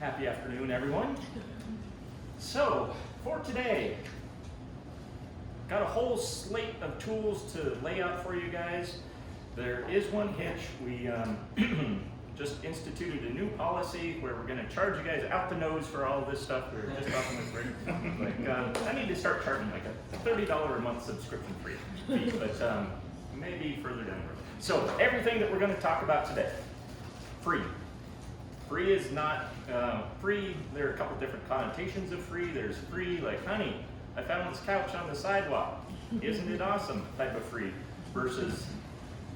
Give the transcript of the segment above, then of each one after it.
Happy afternoon, everyone. So, for today, got a whole slate of tools to lay out for you guys. There is one hitch. We just instituted a new policy where we're going to charge you guys out the nose for all this stuff. We were just talking with Rick. I need to start charging like a $30 a month subscription fee, but maybe further down the road. So, everything that we're going to talk about today, free. Free is not free. There are a couple different connotations of free. There's free, like, honey, I found this couch on the sidewalk. Isn't it awesome? Type of free versus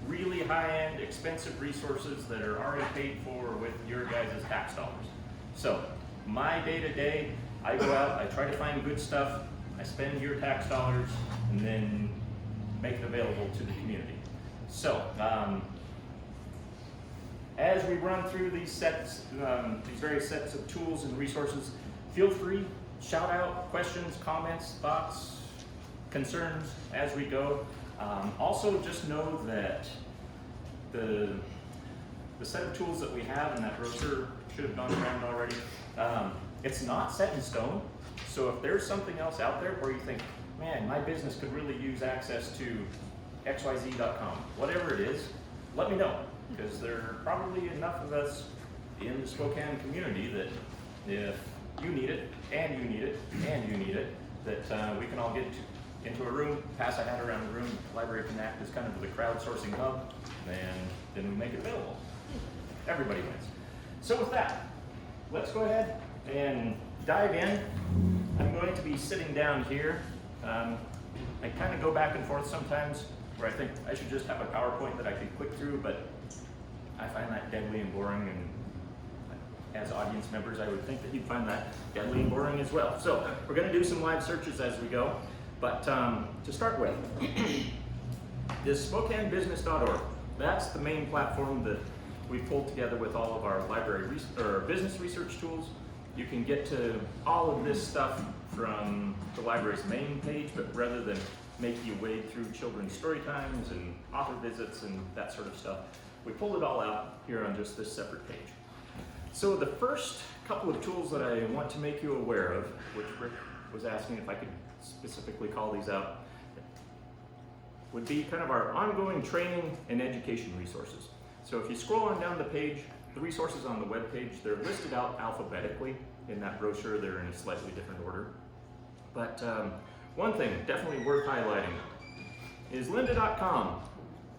really high-end, expensive resources that are already paid for with your guys' tax dollars. So my day-to-day, I go out, I try to find good stuff, I spend your tax dollars, and then make it available to the community. So as we run through these sets, these various sets of tools and resources, feel free, shout out questions, comments, thoughts, concerns as we go. Also, just know that the set of tools that we have in that brochure should have gone around already. It's not set in stone. So if there's something else out there where you think, man, my business could really use access to xyz.com, whatever it is, let me know. Because there are probably enough of us in the Spokane community that if you need it, and you need it, and you need it, that we can all get into a room, pass a hat around the room, the library can act as kind of the crowdsourcing hub, and then we make it available. Everybody wins. So with that, let's go ahead and dive in. I'm going to be sitting down here. I kind of go back and forth sometimes where I think I should just have a PowerPoint that I could click through, but I find that deadly and boring, and as audience members, I would think that you'd find that deadly and boring as well. So we're going to do some live searches as we go, but to start with, is SpokaneBusiness.org. That's the main platform that we pulled together with all of our library or business research tools. You can get to all of this stuff from the library's main page, but rather than make you wade through children's story times and author visits and that sort of stuff, we pulled it all out here on just this separate page. So the first couple of tools that I want to make you aware of, which Rick was asking if I could specifically call these out, would be kind of our ongoing training and education resources. So if you scroll on down the page, the resources on the web page, they're listed out alphabetically. In that brochure, they're in a slightly different order. But one thing definitely worth highlighting is lynda.com.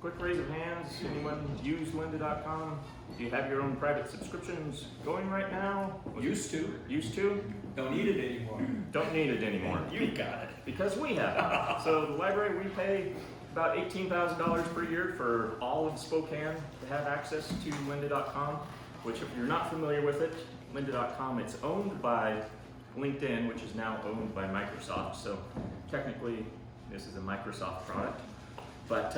Quick raise of hands, anyone use lynda.com? Do you have your own private subscriptions going right now? Used to. Used to? Don't need it anymore. Don't need it anymore. You got it. Because we have it. So the library, we pay about $18,000 per year for all of Spokane to have access to lynda.com, which if you're not familiar with it, lynda.com, it's owned by LinkedIn, which is now owned by Microsoft. So technically, this is a Microsoft product. But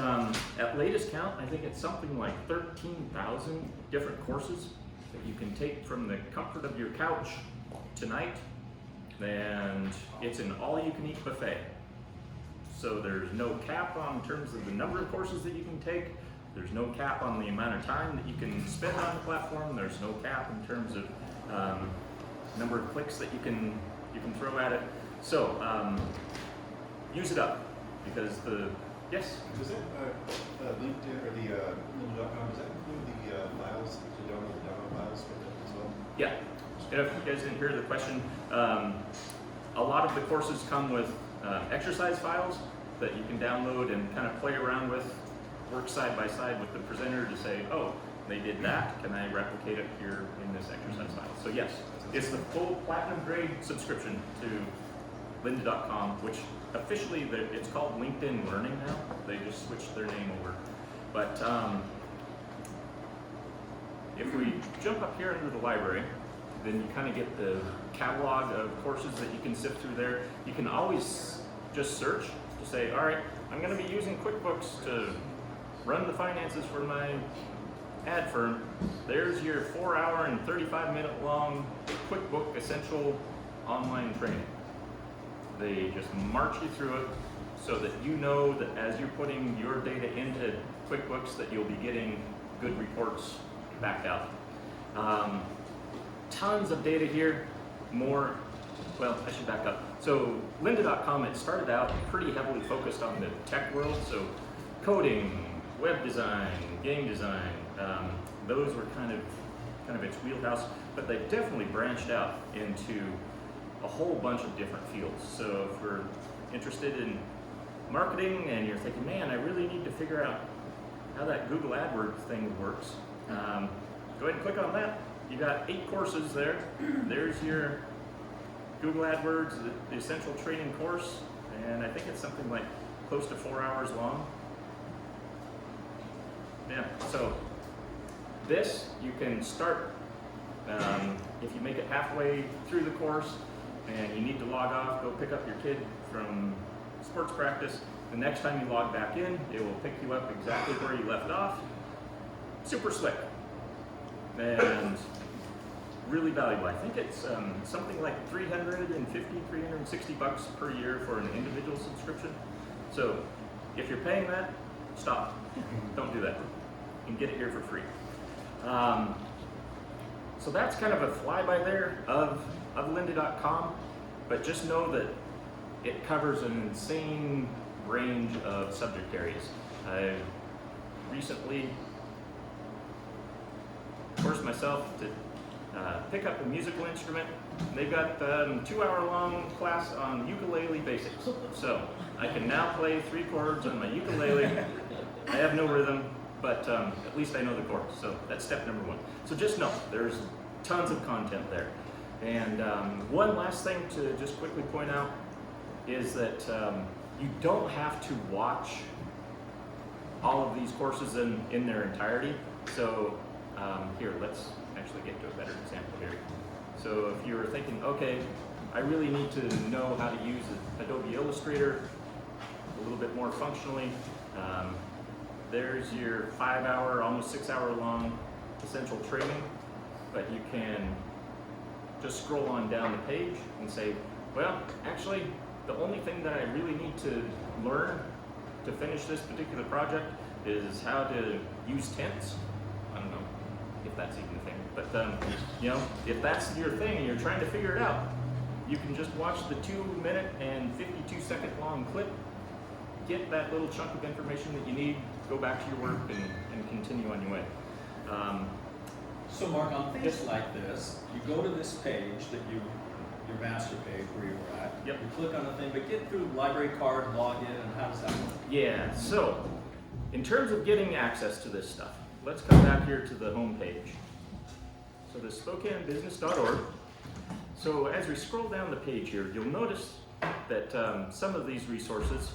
at latest count, I think it's something like 13,000 different courses that you can take from the comfort of your couch tonight. And it's an all-you-can-eat buffet. So there's no cap on terms of the number of courses that you can take. There's no cap on the amount of time that you can spend on the platform. There's no cap in terms of number of clicks that you can throw at it. So use it up, because yes? Does it, LinkedIn or the lynda.com, does that include the files, to download the demo files for that as well? Yeah. And if you guys didn't hear the question, a lot of the courses come with exercise files that you can download and kind of play around with, work side by side with the presenter to say, oh, they did that, can I replicate it here in this exercise file? So yes, it's the full platinum grade subscription to lynda.com, which officially it's called LinkedIn Learning now. They just switched their name over. But if we jump up here into the library, then you kind of get the catalog of courses that you can sift through there. You can always just search to say, all right, I'm going to be using QuickBooks to run the finances for my ad firm. There's your 4-hour and 35-minute long QuickBook Essential online training. They just march you through it so that you know that as you're putting your data into QuickBooks that you'll be getting good reports back out. tons of data here, well, I should back up. So lynda.com, it started out pretty heavily focused on the tech world, so coding, web design, game design, those were kind of its wheelhouse, but they definitely branched out into a whole bunch of different fields. So if we're interested in marketing and you're thinking, man, I really need to figure out how that Google AdWords thing works, go ahead and click on that. You got 8 courses there. There's your Google AdWords, the Essential Training course, and I think it's something like close to 4 hours long. Yeah, so this, you can start, if you make it halfway through the course and you need to log off, go pick up your kid from sports practice. The next time you log back in, it will pick you up exactly where you left off. Super slick and really valuable. I think it's something like $360 per year for an individual subscription. So if you're paying that, stop. Don't do that. You can get it here for free. So that's kind of a flyby there of lynda.com, but just know that it covers an insane range of subject areas. I recently forced myself to pick up a musical instrument. They've got 2-hour-long class on ukulele basics. So I can now play 3 chords on my ukulele. I have no rhythm, but at least I know the chords. So that's step number 1. So just know there's tons of content there. And one last thing to just quickly point out is that you don't have to watch all of these courses in their entirety. So here, let's actually get to a better example here. So if you're thinking, okay, I really need to know how to use Adobe Illustrator a little bit more functionally, there's your 5-hour, almost 6-hour long essential training, but you can just scroll on down the page and say, well, actually, the only thing that I really need to learn to finish this particular project is how to use tents. I don't know if that's even a thing, but you know, if that's your thing and you're trying to figure it out, you can just watch the 2-minute and 52-second long clip, get that little chunk of information that you need, go back to your work and continue on your way. So Mark, on things like this, you go to this page that your master page where you were at. Yep. You click on the thing, but get through library card, log in, and how does that work? Yeah, so in terms of getting access to this stuff, let's come back here to the home page. So the SpokaneBusiness.org. So as we scroll down the page here, you'll notice that some of these resources,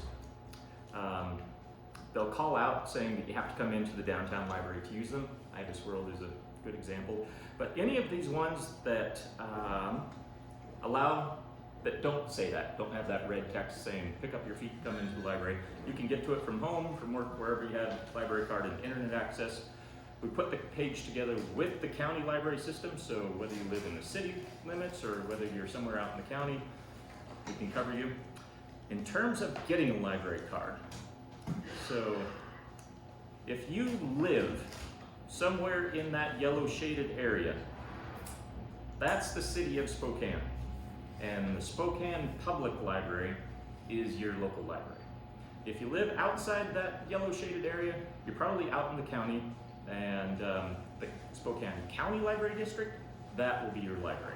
they'll call out saying that you have to come into the downtown library to use them. Ibis World is a good example. But any of these ones that that don't say that, don't have that red text saying pick up your feet, come into the library, you can get to it from home, from work, wherever you have library card and internet access. We put the page together with the county library system, so whether you live in the city limits or whether you're somewhere out in the county, we can cover you. In terms of getting a library card, so if you live somewhere in that yellow shaded area, that's the city of Spokane. And the Spokane Public Library is your local library. If you live outside that yellow shaded area, you're probably out in the county, and the Spokane County Library District, that will be your library.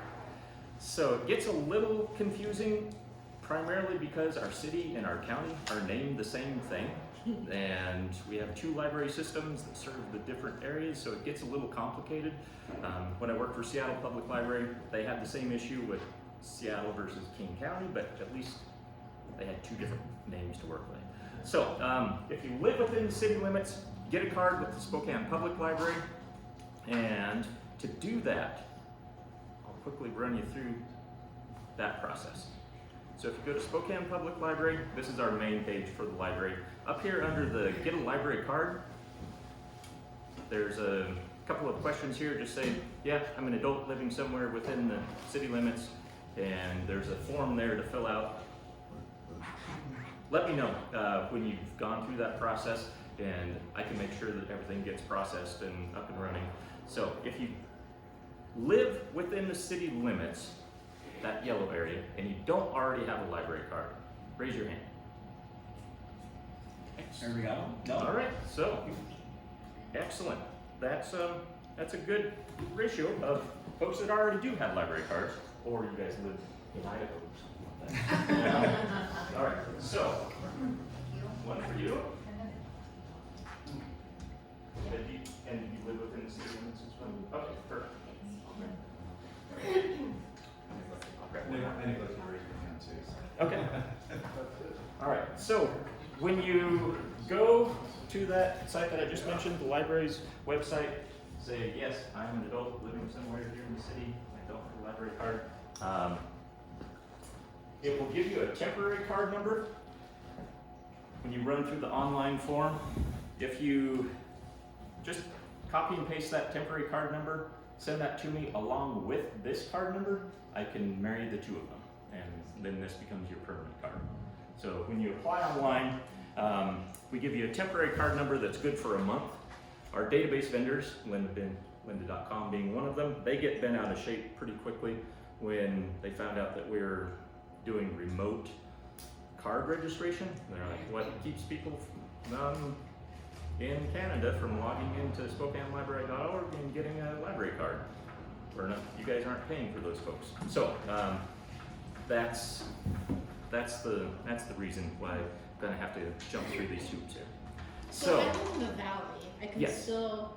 So it gets a little confusing, primarily because our city and our county are named the same thing, and we have 2 library systems that serve the different areas, so it gets a little complicated. When I worked for Seattle Public Library, they had the same issue with Seattle versus King County, but at least they had 2 different names to work with. So if you live within the city limits, get a card with the Spokane Public Library, and to do that, I'll quickly run you through that process. So if you go to Spokane Public Library, this is our main page for the library. Up here under the Get a Library Card, there's a couple of questions here. Just say, yeah, I'm an adult living somewhere within the city limits, and there's a form there to fill out. Let me know when you've gone through that process, and I can make sure that everything gets processed and up and running. So if you live within the city limits, that yellow area, and you don't already have a library card, raise your hand. There we go. No. All right, so, excellent. That's a good ratio of folks that already do have library cards, or you guys live in Idaho or something like that. All right, so, one for you. And you live within the city limits as well? Okay, perfect. I neglected to raise my hand too. Okay. All right, so when you go to that site that I just mentioned, the library's website, say, yes, I'm an adult living somewhere here in the city, I don't have a library card. It will give you a temporary card number when you run through the online form. If you just copy and paste that temporary card number, send that to me along with this card number, I can marry the two of them, and then this becomes your permanent card. So when you apply online, we give you a temporary card number that's good for a month. Our database vendors, lynda.com being one of them, they get bent out of shape pretty quickly when they found out that we're doing remote card registration. They're like, what keeps people in Canada from logging into SpokaneLibrary.org and getting a library card? Or no, you guys aren't paying for those folks. So that's the reason why I'm gonna have to jump through these hoops here. So I live in the valley. I can Yes. still,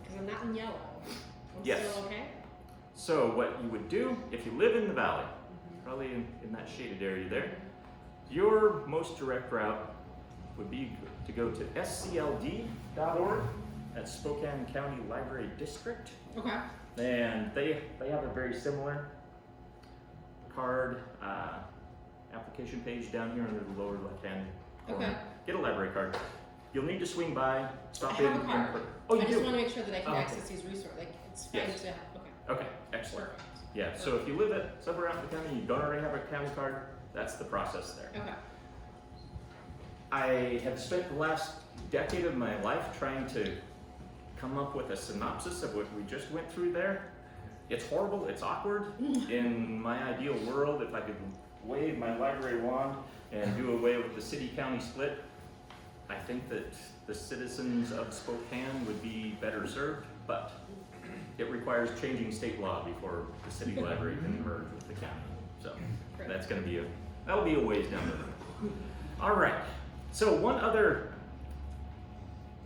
because I'm not in yellow. I'm Yes. still okay? So what you would do, if you live in the valley, probably in that shaded area there, your most direct route would be to go to scld.org, that's Spokane County Library District, Okay. and they have a very similar card application page down here in the lower left-hand corner. Okay. Get a library card. You'll need to swing by, I stop in. have a card. Oh, you I just do? want to make sure that I can Oh, okay. access these resources. Like, it's fine Yes. to have, okay. Okay, excellent. Perfect. Yeah, so if you live at somewhere out in the county, you don't already have a county card, that's the process there. Okay. I have spent the last decade of my life trying to come up with a synopsis of what we just went through there. It's horrible, it's awkward. In my ideal world, if I could wave my library wand and do away with the city-county split, I think that the citizens of Spokane would be better served, but it requires changing state law before the city library can merge with the county. So Great. that'll be a ways down the road. All right, so one other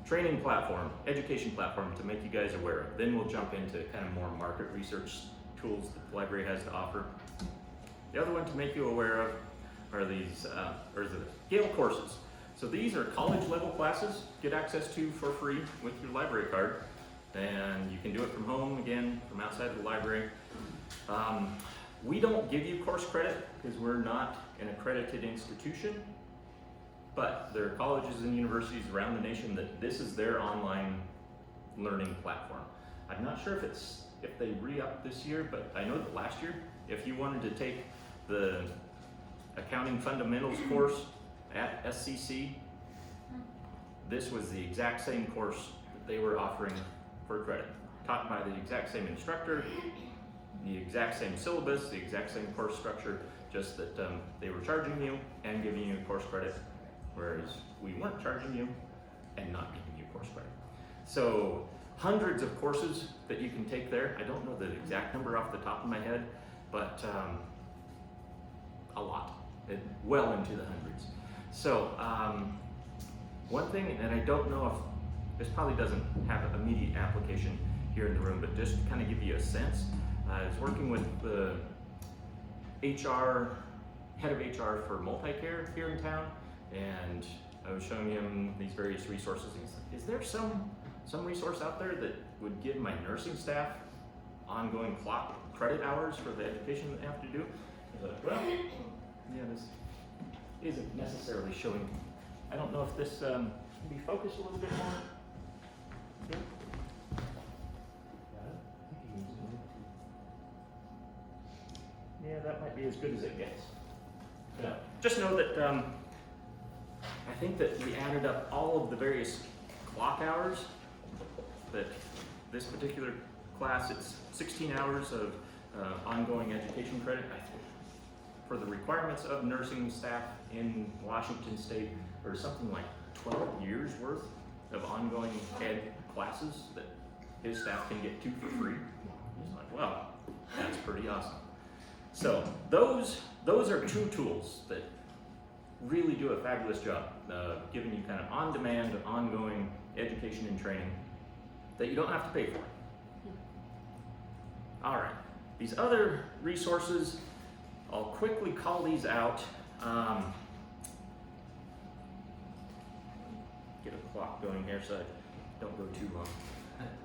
training platform, education platform to make you guys aware of, then we'll jump into kind of more market research tools that the library has to offer. The other one to make you aware of are these, or the Gale courses. So these are college level classes, get access to for free with your library card, and you can do it from home, again, from outside the library. We don't give you course credit because we're not an accredited institution, but there are colleges and universities around the nation that this is their online learning platform. I'm not sure if they re-upped this year, but I know that last year, if you wanted to take the accounting fundamentals course at SCC, this was the exact same course that they were offering for credit, taught by the exact same instructor, the exact same syllabus, the exact same course structure, just that they were charging you and giving you course credit, whereas we weren't charging you and not giving you course credit. So hundreds of courses that you can take there. I don't know the exact number off the top of my head, but a lot, well into the hundreds. So one thing, and I don't know if this probably doesn't have immediate application here in the room, but just to kind of give you a sense, I was working with the head of HR for multi-care here in town, and I was showing him these various resources. He's like, is there some resource out there that would give my nursing staff ongoing clock credit hours for the education that they have to do? I was like, well, yeah, this isn't necessarily showing. I don't know if this can be focused a little bit more. Yeah. Yeah, that might be as good as it gets. Yeah. Just know that I think that we added up all of the various clock hours that this particular class. It's 16 hours of ongoing education credit. I think for the requirements of nursing staff in Washington State, there's something like 12 years worth of ongoing ed classes that his staff can get to for free. He's like, wow, that's pretty awesome. So those are two tools that really do a fabulous job giving you kind of on-demand, ongoing education and training that you don't have to pay for. All right, these other resources, I'll quickly call these out. Get a clock going here so I don't go too long.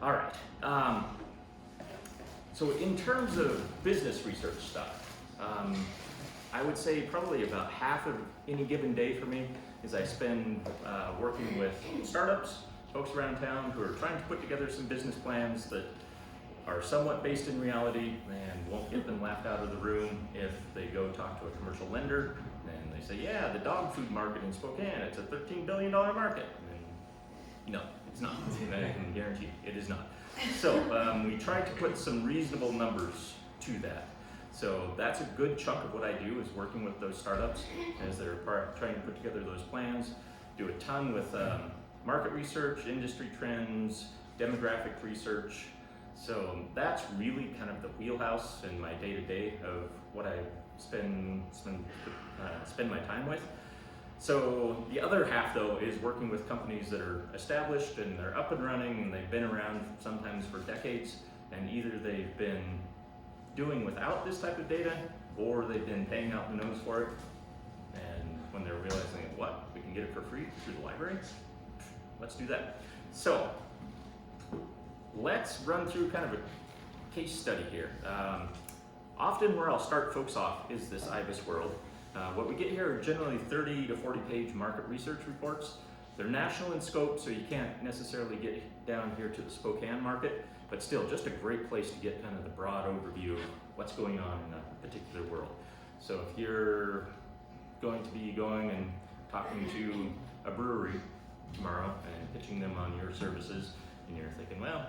All right. So in terms of business research stuff, I would say probably about half of any given day for me is I spend working with startups, folks around town who are trying to put together some business plans that are somewhat based in reality and won't get them laughed out of the room if they go talk to a commercial lender and they say, yeah, the dog food market in Spokane, it's a $13 billion market. And no, it's not. I can guarantee it is not. So we try to put some reasonable numbers to that. So that's a good chunk of what I do is working with those startups as they're trying to put together those plans. Do a ton with market research, industry trends, demographic research. So that's really kind of the wheelhouse in my day-to-day of what I spend my time with. So the other half though is working with companies that are established and they're up and running and they've been around sometimes for decades, and either they've been doing without this type of data or they've been paying out the nose for it, and when they're realizing what, we can get it for free through the library, let's do that. So let's run through kind of a case study here. Often where I'll start folks off is this IBIS world. What we get here are generally 30 to 40 page market research reports. They're national in scope, so you can't necessarily get down here to the Spokane market, but still just a great place to get kind of the broad overview of what's going on in a particular world. So if you're going to be going and talking to a brewery tomorrow and pitching them on your services, and you're thinking, well,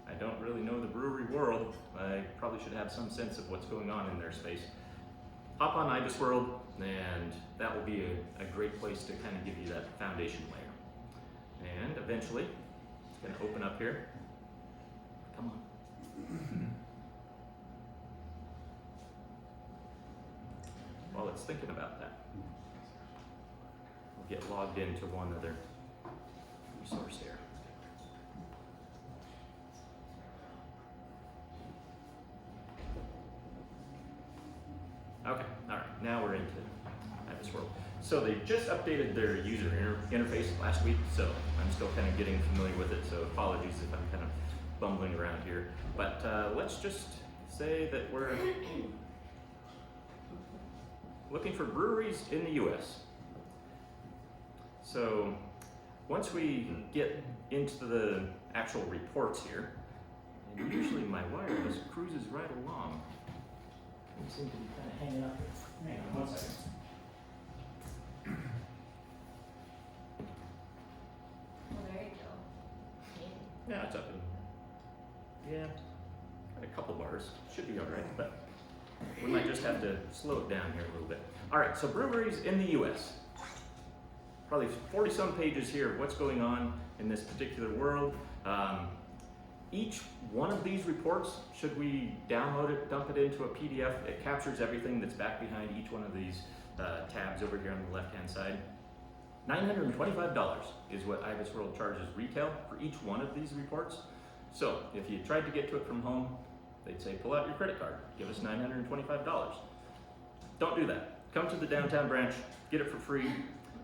I don't really know the brewery world, I probably should have some sense of what's going on in their space. Hop on IBIS World, and that will be a great place to kind of give you that foundation layer. And eventually, it's going to open up here. Come on. While it's thinking about that, we'll get logged into one other resource here. Okay, all right, now we're into IBIS World. So they just updated their user interface last week, so I'm still kind of getting familiar with it, so apologies if I'm kind of bumbling around here. But let's just say that we're looking for breweries in the US. So once we get into the actual reports here, and usually my wireless cruises right along. We seem to be kind of hanging up here. Hang on 1 second. Well, there you go. Yeah, it's up in, yeah, got a couple bars. Should be all right, but we might just have to slow it down here a little bit. All right, so breweries in the US. Probably 40 some pages here of what's going on in this particular world. Each one of these reports, should we download it, dump it into a PDF, it captures everything that's back behind each one of these tabs over here on the left-hand side. $925 is what IBIS World charges retail for each one of these reports. So if you tried to get to it from home, they'd say, pull out your credit card, give us $925. Don't do that. Come to the downtown branch, get it for free.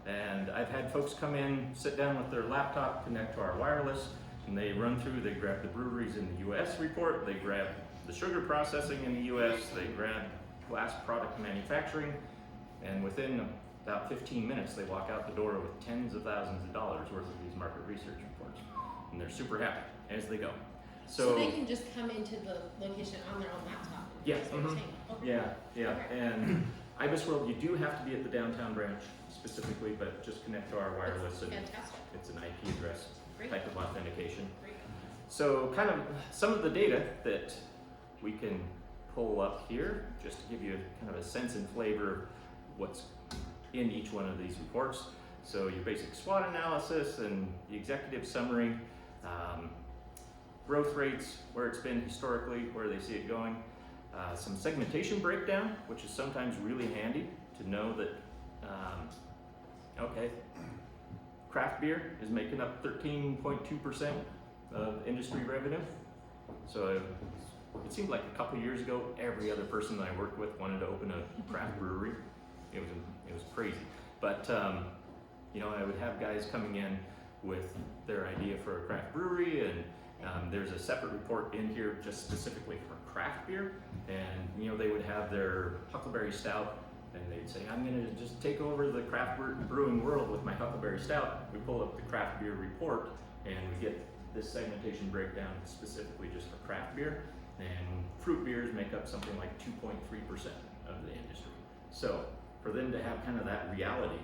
And I've had folks come in, sit down with their laptop, connect to our wireless, and they run through, they grab the breweries in the US report, they grab the sugar processing in the US, they grab glass product manufacturing, and within about 15 minutes they walk out the door with tens of thousands of dollars worth of these market research reports. And they're super happy as they go. So they can just come into the location on their own laptop. Yeah. That's what you're saying. Okay. Yeah. Okay. And IBIS World, you do have to be at the downtown branch specifically, but just connect to our wireless, and Fantastic. it's an IP address Great. type of authentication. Great. So kind of some of the data that we can pull up here, just to give you kind of a sense and flavor of what's in each one of these reports. So your basic SWOT analysis and the executive summary, growth rates, where it's been historically, where they see it going, some segmentation breakdown, which is sometimes really handy to know that, okay, craft beer is making up 13.2% of industry revenue. So it seemed like a couple years ago, every other person that I worked with wanted to open a craft brewery. It was crazy. But you know, I would have guys coming in with their idea for a craft brewery, and there's a separate report in here just specifically for craft beer. And you know, they would have their Huckleberry Stout, and they'd say, I'm gonna just take over the craft brewing world with my Huckleberry Stout. We pull up the craft beer report, and we get this segmentation breakdown specifically just for craft beer. And fruit beers make up something like 2.3% of the industry. So for them to have kind of that reality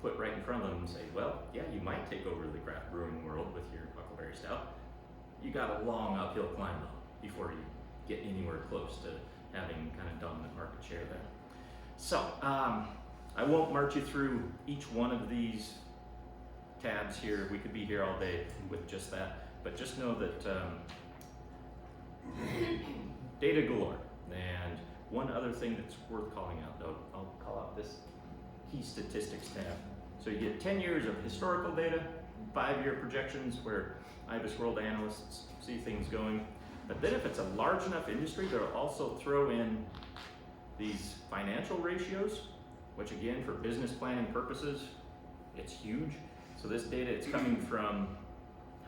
put right in front of them and say, well, yeah, you might take over the craft brewing world with your Huckleberry Stout. You got a long uphill climb though before you get anywhere close to having kind of dominant market share there. So I won't march you through each one of these tabs here. We could be here all day with just that, but just know that data galore. And one other thing that's worth calling out though, I'll call out this key statistics tab. So you get 10 years of historical data, 5-year projections where IBIS World analysts see things going. But then if it's a large enough industry, they'll also throw in these financial ratios, which again, for business planning purposes, it's huge. So this data, it's coming from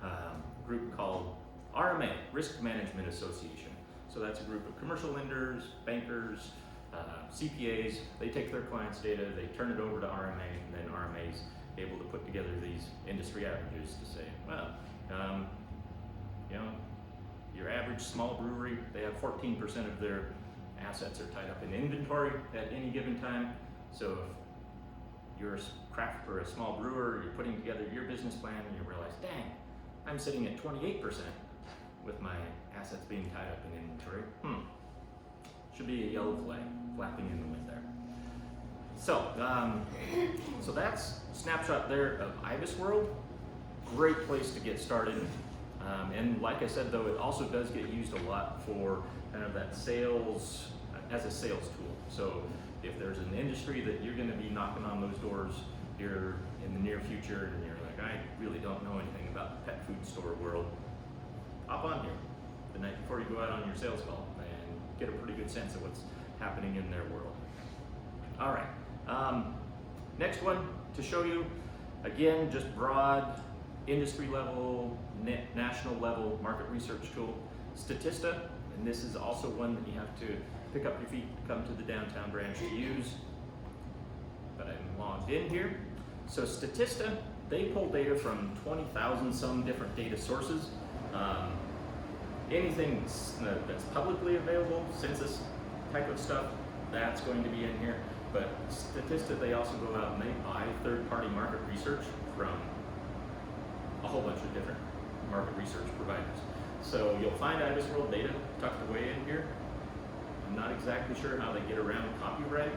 a group called RMA, Risk Management Association. So that's a group of commercial lenders, bankers, CPAs. They take their clients' data, they turn it over to RMA, and then RMA is able to put together these industry averages to say, well, you know, your average small brewery, they have 14% of their assets are tied up in inventory at any given time. So if you're a craft or a small brewer, you're putting together your business plan and you realize, dang, I'm sitting at 28% with my assets being tied up in inventory. Should be a yellow flag flapping in the wind there. So, so that's a snapshot there of IBIS World. Great place to get started. And like I said though, it also does get used a lot for kind of that sales, as a sales tool. So if there's an industry that you're gonna be knocking on those doors here in the near future and you're like, I really don't know anything about the pet food store world, hop on here the night before you go out on your sales call and get a pretty good sense of what's happening in their world. All right, next one to show you, again, just broad industry level, national level market research tool, Statista, and this is also one that you have to pick up your feet, come to the downtown branch to use, but I'm logged in here. So Statista, they pull data from 20,000 some different data sources. Anything that's publicly available, census type of stuff, that's going to be in here. But Statista, they also go out and they buy third-party market research from a whole bunch of different market research providers. So you'll find IBIS World data tucked away in here. I'm not exactly sure how they get around copyright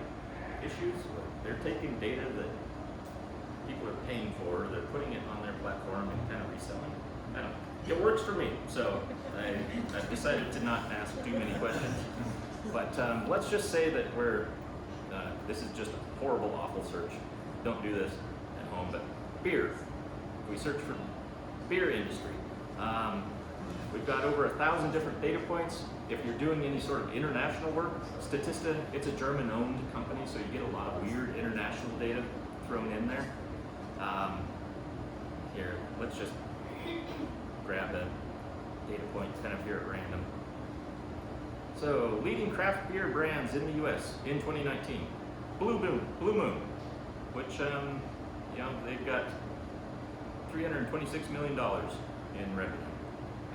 issues. They're taking data that people are paying for, they're putting it on their platform and kind of reselling it. I don't know. It works for me, so I've decided to not ask too many questions. But let's just say that this is just a horrible, awful search. Don't do this at home, but beer. We search for beer industry. We've got over 1,000 different data points. If you're doing any sort of international work, Statista, it's a German-owned company, so you get a lot of weird international data thrown in there. Here, let's just grab a data point kind of here at random. So, leading craft beer brands in the U.S. in 2019. Blue Moon, which, you know, they've got $326 million in revenue.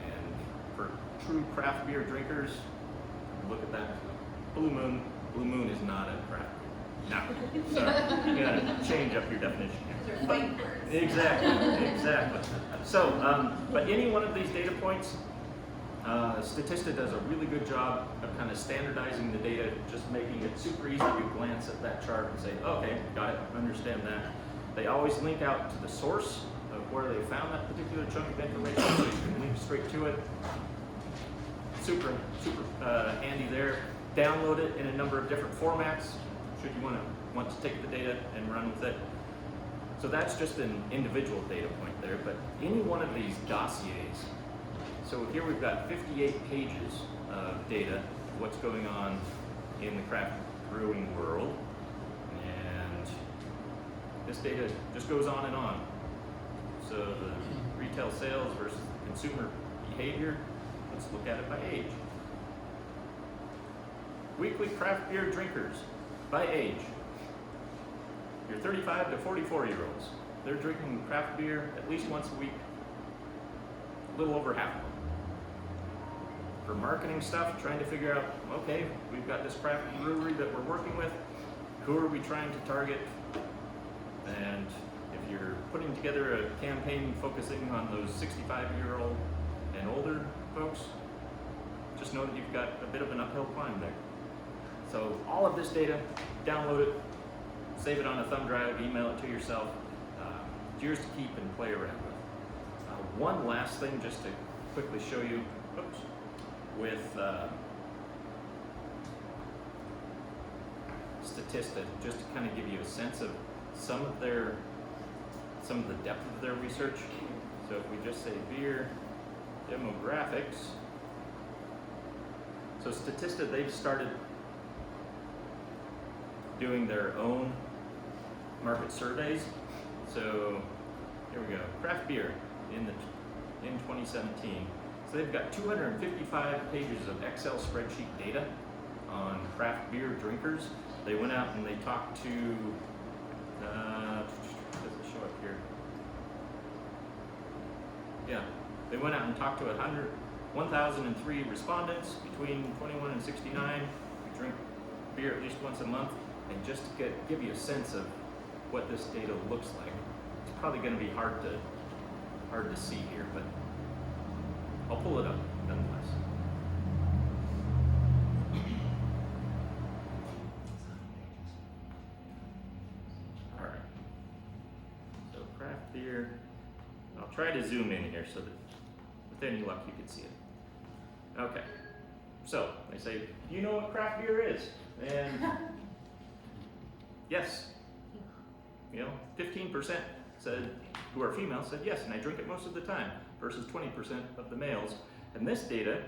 And for true craft beer drinkers, look at that. Blue Moon is not a craft beer. No. So, you gotta change up your definition here. They're fighting words. Exactly. So, but any one of these data points, Statista does a really good job of kind of standardizing the data, just making it super easy to glance at that chart and say, okay, got it, understand that. They always link out to the source of where they found that particular chunk of information, so you can link straight to it. Super handy there. Download it in a number of different formats, should you want to take the data and run with it. So that's just an individual data point there, but any one of these dossiers. So here we've got 58 pages of data, what's going on in the craft brewing world, and this data just goes on and on. So the retail sales versus consumer behavior, let's look at it by age. Weekly craft beer drinkers by age. Your 35 to 44 year olds, they're drinking craft beer at least once a week, a little over half of them. For marketing stuff, trying to figure out, okay, we've got this craft brewery that we're working with, who are we trying to target? And if you're putting together a campaign focusing on those 65-year-old and older folks, just know that you've got a bit of an uphill climb there. So all of this data, download it, save it on a thumb drive, email it to yourself. It's yours to keep and play around with. One last thing just to quickly show you, with Statista, just to kind of give you a sense of some of the depth of their research. So if we just say beer demographics, so Statista, they've started doing their own market surveys. So here we go, craft beer in 2017. So they've got 255 pages of Excel spreadsheet data on craft beer drinkers. They went out and they talked to, does it show up here? Yeah, they went out and talked to 1,003 respondents between 21 and 69 who drink beer at least once a month. And just to give you a sense of what this data looks like, it's probably going to be hard to see here, but I'll pull it up nonetheless. All right. So craft beer. I'll try to zoom in here so that with any luck you can see it. Okay. So they say, do you know what craft beer is? And yes. 15% said, who are female, said yes, and I drink it most of the time, versus 20% of the males. And this data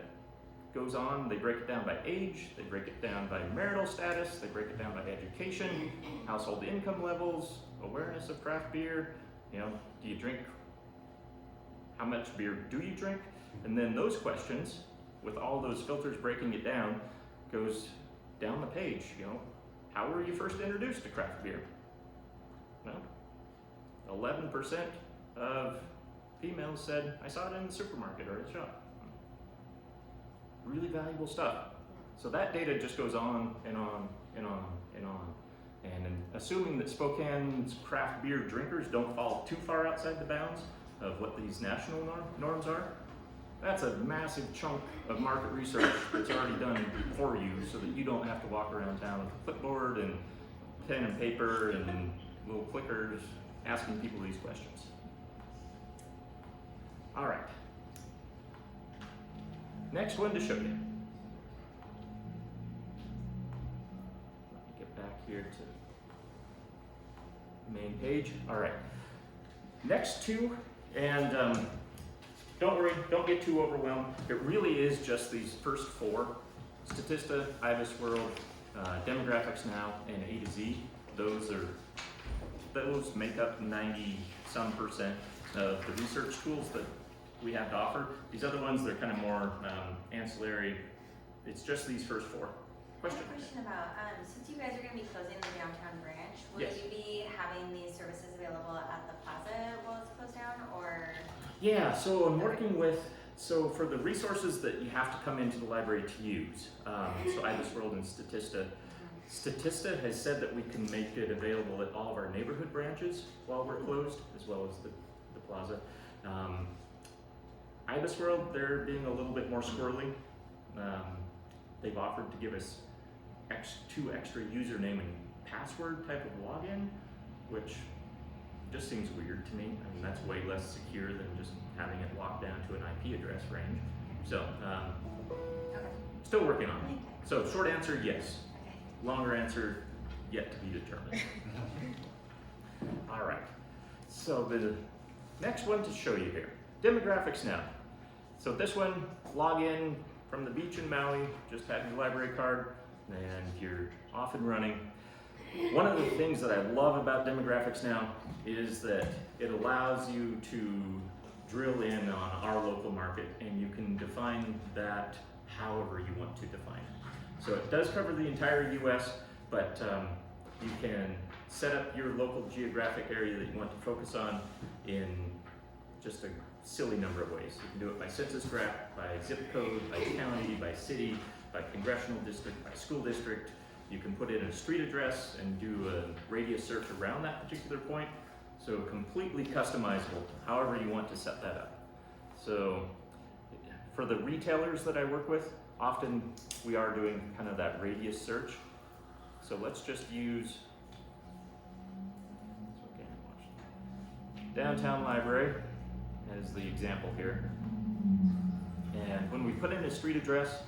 goes on, they break it down by age, they break it down by marital status, they break it down by education, household income levels, awareness of craft beer, do you drink, how much beer do you drink? And then those questions, with all those filters breaking it down, goes down the page, how were you first introduced to craft beer? Well, 11% of females said, I saw it in the supermarket or the shop. Really valuable stuff. So that data just goes on and on and on and on. And assuming that Spokane's craft beer drinkers don't fall too far outside the bounds of what these national norms are, that's a massive chunk of market research that's already done for you so that you don't have to walk around town with a clipboard and pen and paper and little clickers asking people these questions. All right. Next one to show you. Let me get back here to the main page. All right. Next two, and don't worry, don't get too overwhelmed. It really is just these first four: Statista, Ibis World, Demographics Now, and A to Z. Those make up 90-some% of the research tools that we have to offer. These other ones, they're kind of more ancillary. It's just these first four. Question? I have a question about, since you guys are going to be closing the downtown branch, will Yes. you be having these services available at the plaza while it's closed down, or? Yeah, so I'm working with, for the resources that you have to come into the library to use, so Ibis World and Statista, Statista has said that we can make it available at all of our neighborhood branches while we're closed, as well as the plaza. Ibis World, they're being a little bit more squirrely. They've offered to give us 2 extra username and password type of login, which just seems weird to me. I mean, that's way less secure than just having it locked down to an IP address range. So, Okay. still working on it. Okay. So, short answer, yes. Okay. Longer answer, yet to be determined. All right. So the next one to show you here, demographics now. So this one, log in from the beach in Maui, just have your library card, and you're off and running. One of the things that I love about demographics now is that it allows you to drill in on our local market, and you can define that however you want to define it. So it does cover the entire US, but you can set up your local geographic area that you want to focus on in just a silly number of ways. You can do it by census tract, by zip code, by county, by city, by congressional district, by school district. You can put in a street address and do a radius search around that particular point. So completely customizable, however you want to set that up. So for the retailers that I work with, often we are doing kind of that radius search. So let's just use downtown library as the example here. And when we put in a street address,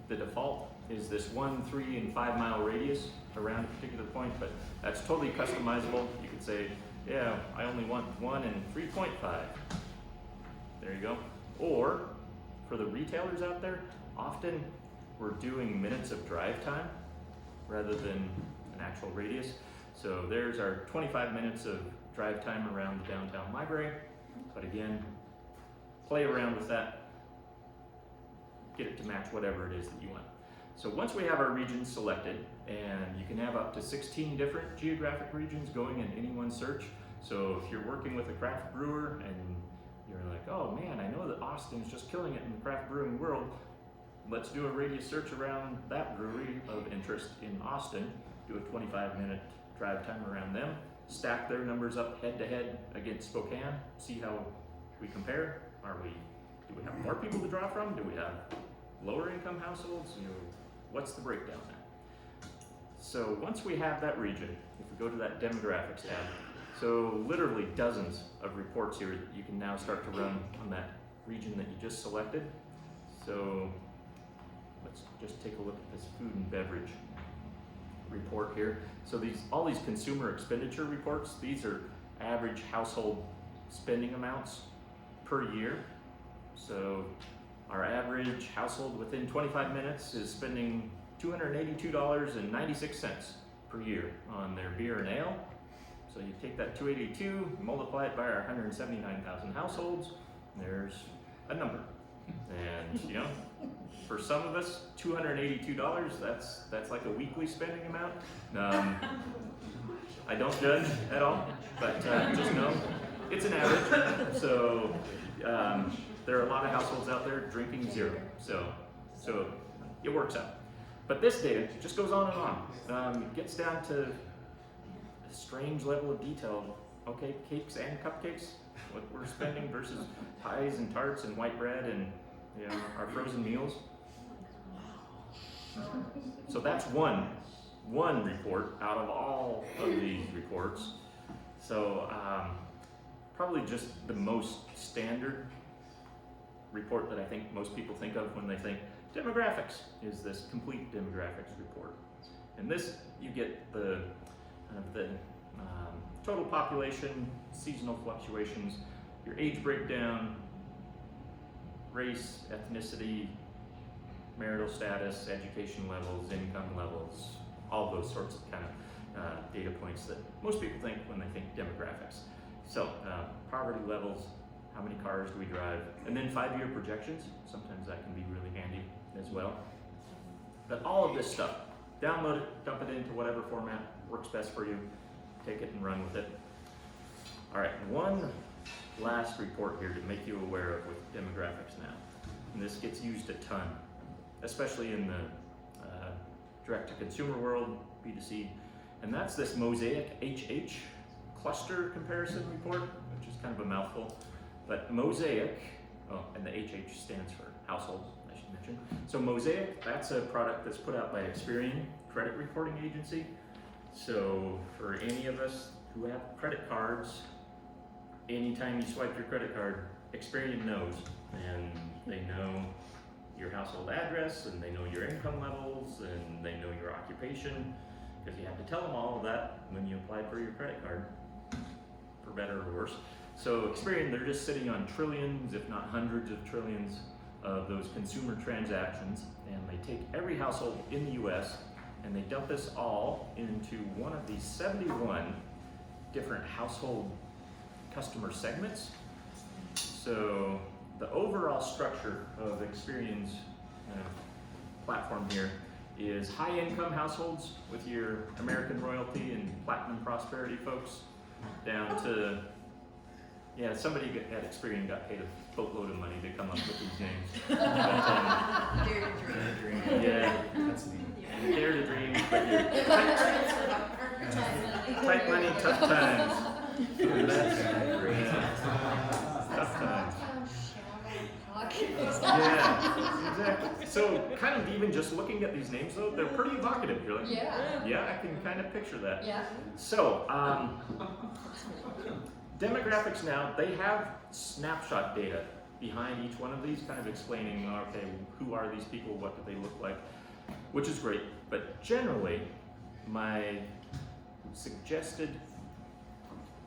the default is this 1, 3, and 5 mile radius around a particular point, but that's totally customizable. You could say, yeah, I only want 1 and 3.5. There you go. Or for the retailers out there, often we're doing minutes of drive time rather than an actual radius. So there's our 25 minutes of drive time around the downtown library. But again, play around with that, get it to match whatever it is that you want. So once we have our regions selected, and you can have up to 16 different geographic regions going in any one search. So if you're working with a craft brewer and you're like, oh man, I know that Austin's just killing it in the craft brewing world, let's do a radius search around that brewery of interest in Austin, do a 25-minute drive time around them, stack their numbers up head to head against Spokane, see how we compare. Do we have more people to draw from? Do we have lower income households? What's the breakdown there? So once we have that region, if we go to that demographics tab, so literally dozens of reports here that you can now start to run on that region that you just selected. So let's just take a look at this food and beverage report here. So all these consumer expenditure reports, these are average household spending amounts per year. So our average household within 25 minutes is spending $282.96 per year on their beer and ale. So you take that 282, multiply it by our 179,000 households, there's a number. And for some of us, $282, that's like a weekly spending amount. I don't judge at all, but just know it's an average. So there are a lot of households out there drinking zero. So it works out. But this data just goes on and on. It gets down to a strange level of detail. Okay, cakes and cupcakes, what we're spending versus pies and tarts and white bread and our frozen meals. So that's one report out of all of these reports. So probably just the most standard report that I think most people think of when they think demographics is this complete demographics report. And this, you get the total population, seasonal fluctuations, your age breakdown, race, ethnicity, marital status, education levels, income levels, all those sorts of kind of data points that most people think when they think demographics. So poverty levels, how many cars do we drive, and then 5-year projections. Sometimes that can be really handy as well. But all of this stuff, download it, dump it into whatever format works best for you, take it and run with it. All right, one last report here to make you aware of with demographics now. And this gets used a ton, especially in the direct-to-consumer world, B2C. And that's this Mosaic HH cluster comparison report, which is kind of a mouthful. But Mosaic, oh, and the HH stands for households, I should mention. So Mosaic, that's a product that's put out by Experian Credit Reporting Agency. So for any of us who have credit cards, anytime you swipe your credit card, Experian knows, and they know your household address, and they know your income levels, and they know your occupation, because you have to tell them all of that when you apply for your credit card, for better or worse. So Experian, they're just sitting on trillions, if not hundreds of trillions of those consumer transactions, and they take every household in the US and they dump this all into one of these 71 different household customer segments. So the overall structure of Experian's platform here is high income households with your American Royalty and Platinum Prosperity folks, down to, yeah, somebody at Experian got paid a boatload of money to come up with these names. But, Dare to dream. yeah, That's neat. dare to dream, but you're tight money, tough times. And that's great. Tough times. Yeah, exactly. So kind of even just looking at these names though, they're pretty evocative. You're like, yeah, I can kind of picture that. Yeah. So, demographics now, they have snapshot data behind each one of these, kind of explaining, okay, who are these people, what do they look like, which is great. But generally, my suggested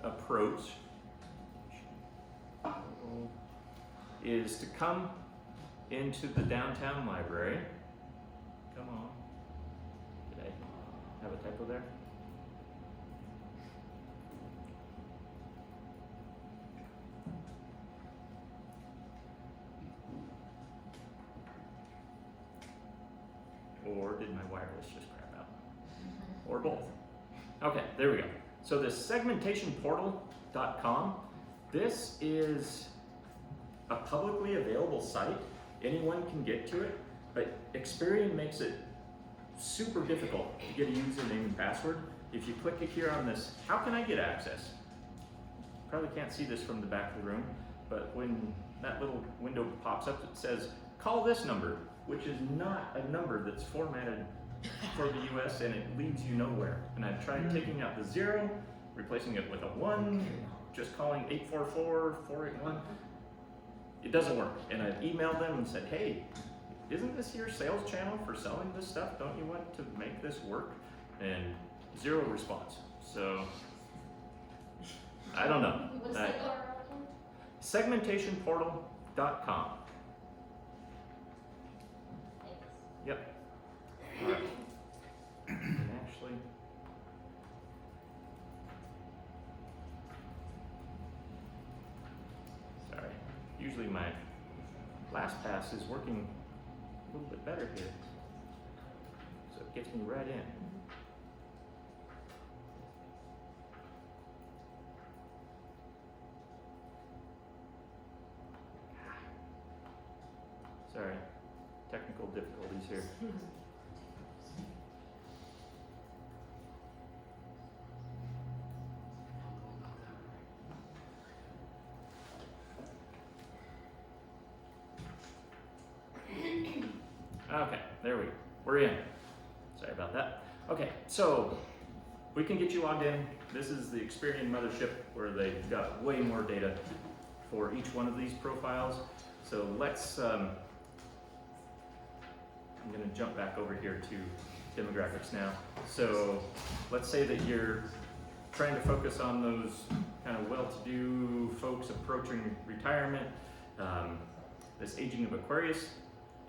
approach is to come into the downtown library. Come on. Did I have a typo there? Or did my wireless just crap out? Or both. Okay, there we go. So this segmentationportal.com, this is a publicly available site. Anyone can get to it, but Experian makes it super difficult to get a username and password. If you click here on this, how can I get access? Probably can't see this from the back of the room, but when that little window pops up, it says, call this number, which is not a number that's formatted for the US, and it leads you nowhere. And I've tried taking out the 0, replacing it with a 1, just calling 844-481. It doesn't work. And I've emailed them and said, hey, isn't this your sales channel for selling this stuff? Don't you want to make this work? And 0 response. So, I don't know. What's the URL again? Segmentationportal.com. Thanks. Yep. All right. And actually, sorry. Usually my LastPass is working a little bit better here, so it gets me right in. Sorry, technical difficulties here. Okay, there we go. We're in. Sorry about that. Okay, so we can get you logged in. This is the Experian mothership where they've got way more data for each one of these profiles. So let's, I'm gonna jump back over here to demographics now. So let's say that you're trying to focus on those kind of well-to-do folks approaching retirement, this aging of Aquarius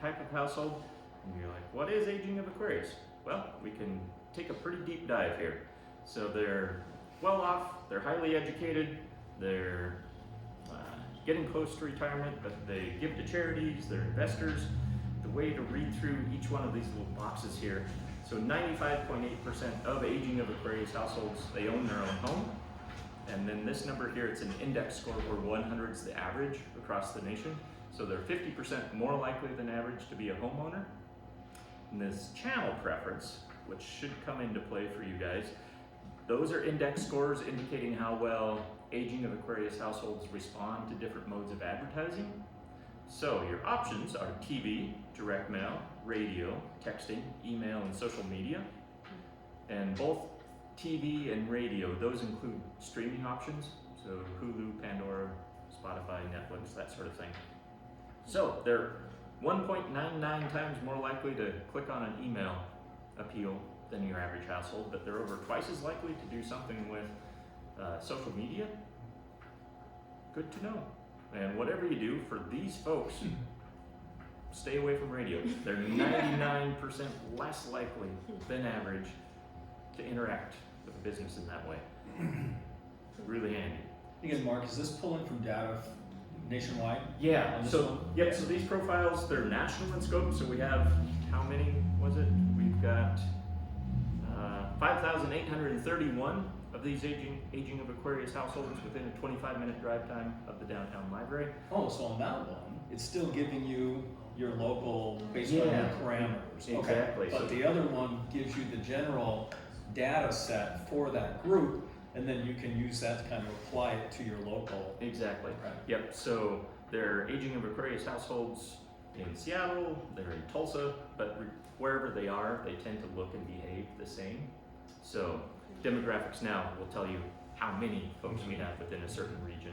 type of household, and you're like, what is aging of Aquarius? Well, we can take a pretty deep dive here. So they're well off, they're highly educated, they're getting close to retirement, but they give to charities, they're investors. The way to read through each one of these little boxes here. So 95.8% of aging of Aquarius households, they own their own home. And then this number here, it's an index score where 100 is the average across the nation. So they're 50% more likely than average to be a homeowner. And this channel preference, which should come into play for you guys. Those are index scores indicating how well aging of Aquarius households respond to different modes of advertising. So your options are TV, direct mail, radio, texting, email, and social media. And both TV and radio, those include streaming options, so Hulu, Pandora, Spotify, Netflix, that sort of thing. So they're 1.99 times more likely to click on an email appeal than your average household, but they're over twice as likely to do something with social media. Good to know. And whatever you do for these folks, stay away from radio. They're 99% less likely than average to interact with a business in that way. Really handy. Again, Mark, is this pulling from data nationwide? Yeah, On this so one? yep, so these profiles, they're national in scope, so we have, how many was it? We've got 5,831 of these aging of Aquarius households within a 25-minute drive time of the downtown library. Oh, so on that one, it's still giving you your local based on your Yeah. parameters. Okay. Exactly. But the other one gives you the general data set for that group, and then you can use that to kind of apply it to your local. Exactly. Right. Yep, so they're aging of Aquarius households in Seattle, they're in Tulsa, but wherever they are, they tend to look and behave the same. So demographics now will tell you how many folks we have within a certain region,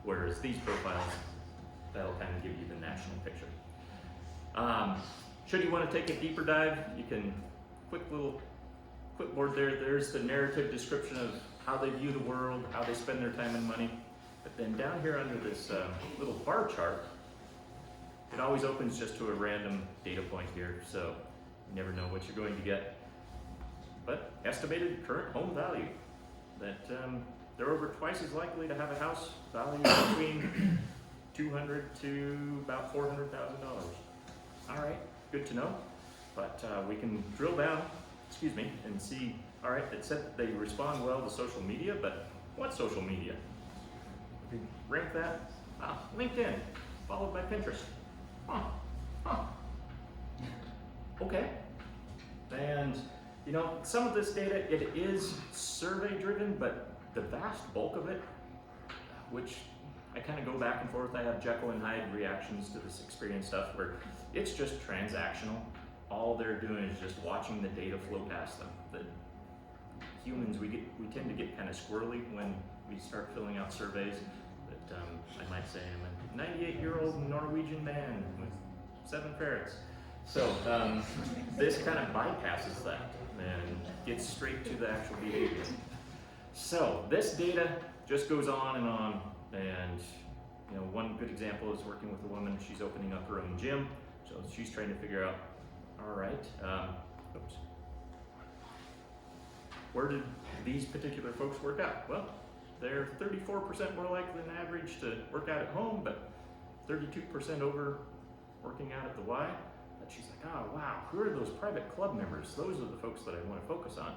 whereas these profiles, that'll kind of give you the national picture. Should you want to take a deeper dive, you can, quick little clipboard there, there's the narrative description of how they view the world, how they spend their time and money. But then down here under this little bar chart, it always opens just to a random data point here, so you never know what you're going to get. But estimated current home value, that they're over twice as likely to have a house valued between $200,000 to about $400,000. All right, good to know. But we can drill down, and see, all right, it said they respond well to social media, but what social media? If you rank that, LinkedIn, followed by Pinterest. Okay. And you know, some of this data, it is survey driven, but the vast bulk of it, which I kind of go back and forth, I have Jekyll and Hyde reactions to this experience stuff where it's just transactional. All they're doing is just watching the data flow past them. The humans, we tend to get kind of squirrely when we start filling out surveys. But I might say I'm a 98-year-old Norwegian man with 7 ferrets. So this kind of bypasses that and gets straight to the actual behavior. So this data just goes on, and you know, one good example is working with a woman. She's opening up her own gym, so she's trying to figure out, all right, where did these particular folks work out? Well, they're 34% more likely than average to work out at home, but 32% over working out at the Y. But she's like, oh wow, who are those private club members? Those are the folks that I want to focus on.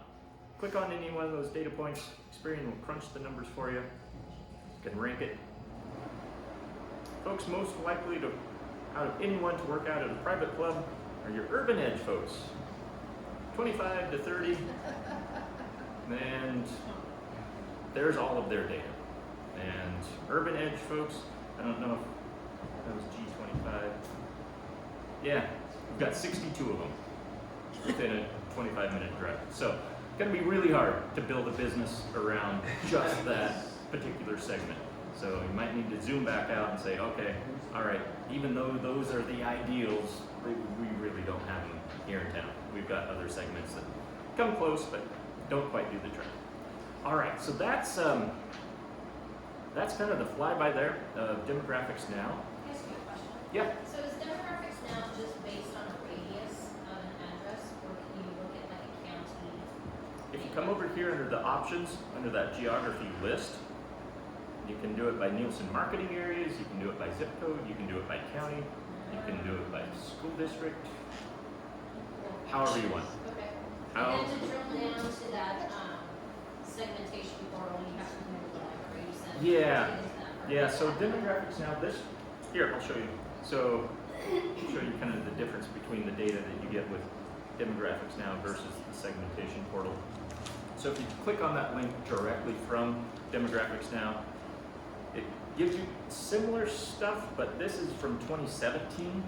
Click on any one of those data points, Experian will crunch the numbers for you, you can rank it. Folks most likely to, out of anyone, to work out at a private club are your urban edge folks. 25 to 30, and there's all of their data. And urban edge folks, I don't know if that was G25. Yeah, we've got 62 of them within a 25-minute drive. So it's gonna be really hard to build a business around just that particular segment. So you might need to zoom back out and say, okay, all right, even though those are the ideals, we really don't have them here in town. We've got other segments that come close, but don't quite do the trick. All right, so that's kind of the flyby there of demographics now. Can I ask you a question? Yeah. So is demographics now just based on a radius of an address, or can you look at like a county? If you come over here under the options, under that geography list, you can do it by Nielsen marketing areas, you can do it by zip code, you can do it by county, you can do it by school district, however you want. Okay. How- And then to drill down to that segmentation portal, you have to come over to like where you send. Yeah. What is that? Yeah, so demographics now, this, here, I'll show you. So, I'll show you kind of the difference between the data that you get with demographics now versus the segmentation portal. So if you click on that link directly from demographics now, it gives you similar stuff, but this is from 2017.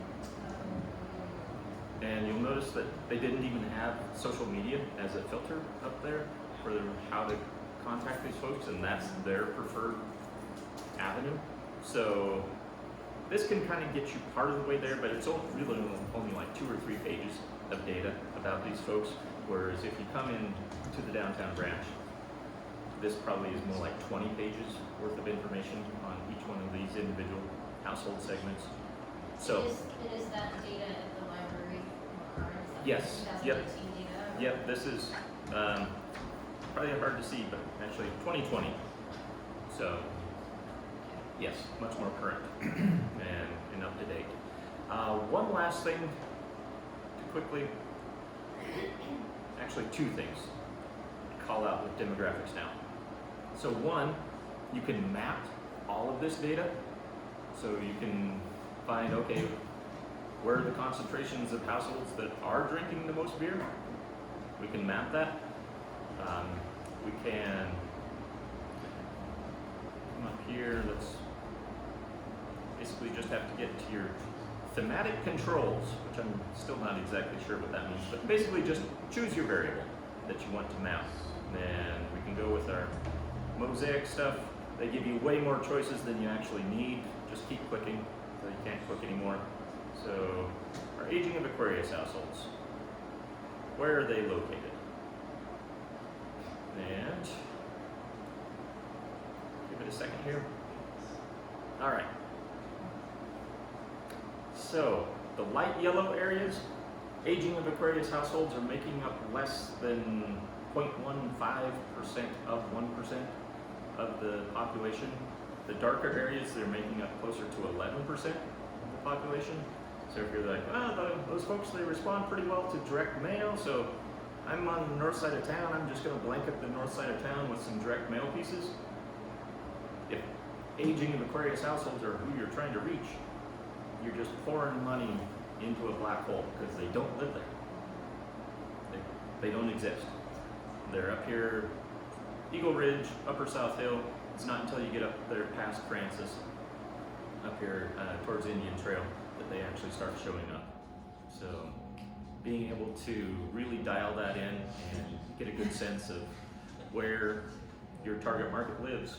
And you'll notice that they didn't even have social media as a filter up there for how to contact these folks, and that's their preferred avenue. So this can kind of get you part of the way there, but it's really only like 2 or 3 pages of data about these folks. Whereas if you come in to the downtown branch, this probably is more like 20 pages worth of information on each one of these individual household segments. So It is that data at the library, or is that Yes, yep. 2018 data? Yep, this is probably hard to see, but actually 2020. So yes, much more current and up to date. One last thing to quickly, actually 2 things to call out with demographics now. So one, you can map all of this data. So you can find, okay, where are the concentrations of households that are drinking the most beer? We can map that. We can come up here. Let's basically just have to get to your thematic controls, which I'm still not exactly sure what that means, but basically just choose your variable that you want to map. Then we can go with our mosaic stuff. They give you way more choices than you actually need. Just keep clicking until you can't click anymore. So our aging of Aquarius households, where are they located? And give it a second here. All right. So the light yellow areas, aging of Aquarius households are making up less than 0.15% of 1% of the population. The darker areas, they're making up closer to 11% of the population. So if you're like, those folks, they respond pretty well to direct mail, so I'm on the north side of town, I'm just going to blanket the north side of town with some direct mail pieces. If aging of Aquarius households are who you're trying to reach, you're just pouring money into a black hole because they don't live there. They don't exist. They're up here, Eagle Ridge, Upper South Hill. It's not until you get up there past Francis, up here towards Indian Trail, that they actually start showing up. So being able to really dial that in and get a good sense of where your target market lives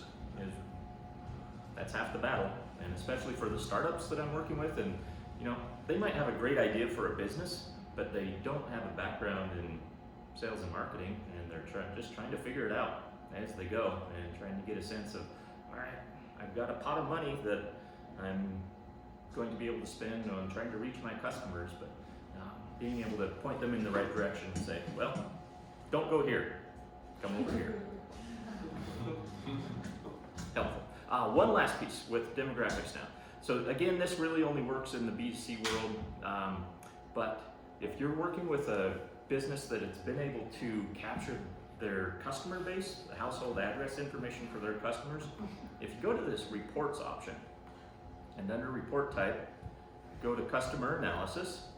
that's half the battle. And especially for the startups that I'm working with, and they might have a great idea for a business, but they don't have a background in sales and marketing, and they're just trying to figure it out as they go and trying to get a sense of, all right, I've got a pot of money that I'm going to be able to spend on trying to reach my customers, but being able to point them in the right direction and say, well, don't go here, come over here. Helpful. One last piece with demographics now. So again, this really only works in the B2C world, but if you're working with a business that has been able to capture their customer base, the household address information for their customers, if you go to this reports option, and under report type, go to customer analysis,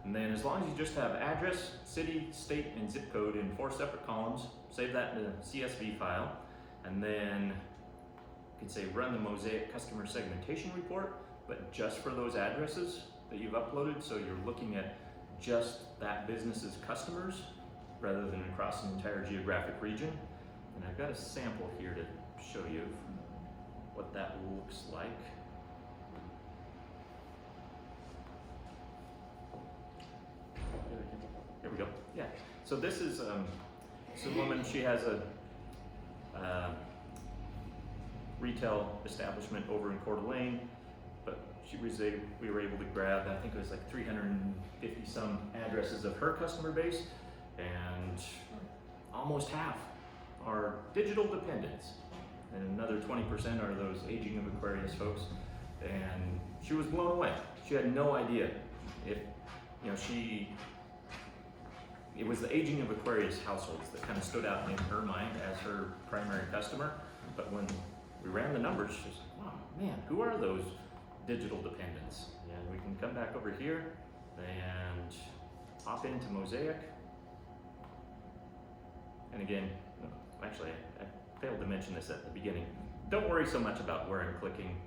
and then as long as you just have address, city, state, and zip code in 4 separate columns, save that in a CSV file, and then you can say run the Mosaic customer segmentation report, but just for those addresses that you've uploaded, so you're looking at just that business's customers rather than across an entire geographic region. And I've got a sample here to show you what that looks like. Here we go. Yeah. So this is a woman. She has a retail establishment over in Coeur d'Alene, but we were able to grab, I think it was like 350 some addresses of her customer base, and almost half are digital dependents, and another 20% are those aging of Aquarius folks. And she was blown away. She had no idea if it was the aging of Aquarius households that kind of stood out in her mind as her primary customer. But when we ran the numbers, she's like, wow, man, who are those digital dependents? And we can come back over here and hop into Mosaic. And again, actually, I failed to mention this at the beginning. Don't worry so much about where I'm clicking.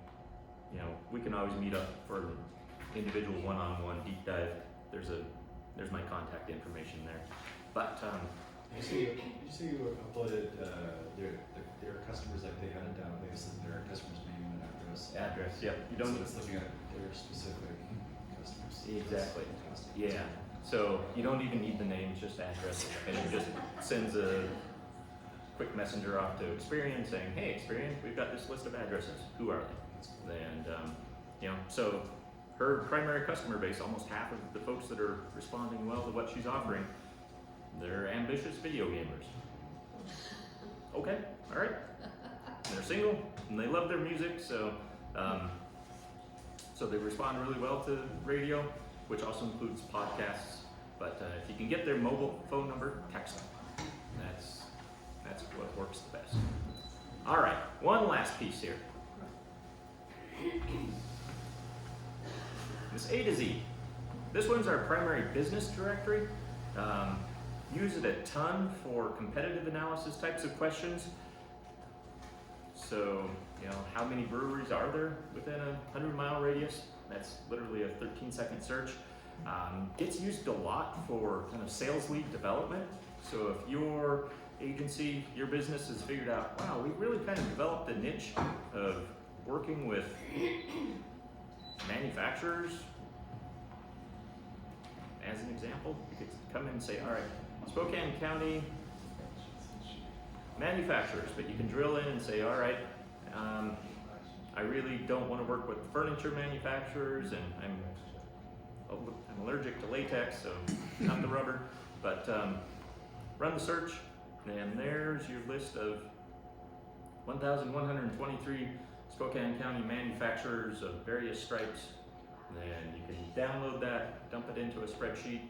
You know, we can always meet up for individual one-on-one deep dive. There's my contact information there. But You see you uploaded their customers, like they had a database and their customer's name and address. yep. You don't. So it's looking at their specific customers. Exactly. That's fantastic. Yeah. So you don't even need the name, it's just address, and it just sends a quick messenger off to Experian saying, "Hey, Experian, we've got this list of addresses. Who are they?" And you know, so her primary customer base, almost half of the folks that are responding well to what she's offering, they're ambitious video gamers. Okay, all right. They're single and they love their music, so so they respond really well to radio, which also includes podcasts. But if you can get their mobile phone number, text them. That's what works the best. All right, one last piece here. This A to Z. This one's our primary business directory. Use it a ton for competitive analysis types of questions. So, you know, how many breweries are there within a 100-mile radius? That's literally a 13-second search. Gets used a lot for kind of sales lead development. So if your agency, your business has figured out, wow, we really kind of developed a niche of working with manufacturers. As an example, you could come in and say, all right, Spokane County manufacturers, but you can drill in and say, all right, I really don't want to work with furniture manufacturers, and I'm allergic to latex, so not the rubber, but run the search, and there's your list of 1,123 Spokane County manufacturers of various stripes. Then you can download that, dump it into a spreadsheet.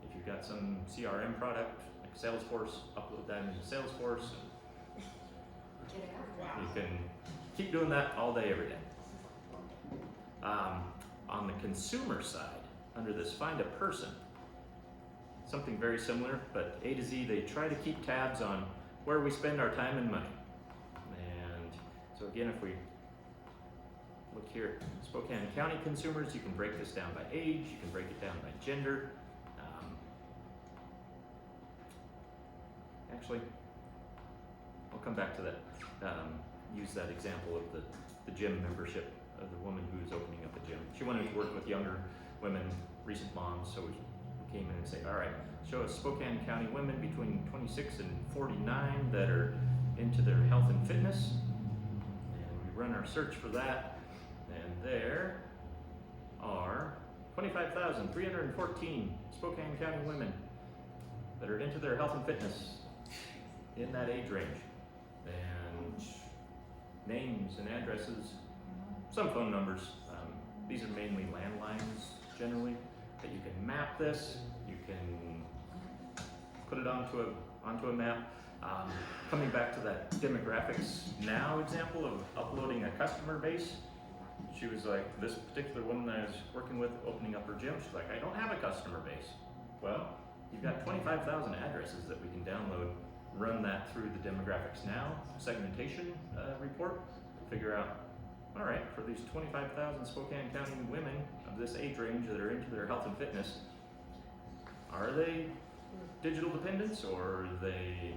If you've got some CRM product like Salesforce, upload that into Salesforce. Get it out. You can keep doing that all day, every day. On the consumer side, under this Find a Person, something very similar, but A to Z, they try to keep tabs on where we spend our time and money. And so again, if we look here, Spokane County consumers, you can break this down by age, you can break it down by gender. Actually, I'll come back to that. Use that example of the gym membership of the woman who's opening up a gym. She wanted to work with younger women, recent moms, so we came in and say, all right, show us Spokane County women between 26 and 49 that are into their health and fitness. And we run our search for that, and there are 25,314 Spokane County women that are into their health and fitness in that age range. And names and addresses, some phone numbers. These are mainly landlines generally, that you can map this, you can put it onto a map. Coming back to that demographics now example of uploading a customer base, she was like, this particular woman that I was working with opening up her gym, she's like, I don't have a customer base. Well, you've got 25,000 addresses that we can download, run that through the demographics now segmentation report, figure out, all right, for these 25,000 Spokane County women of this age range that are into their health and fitness, are they digital dependents or are they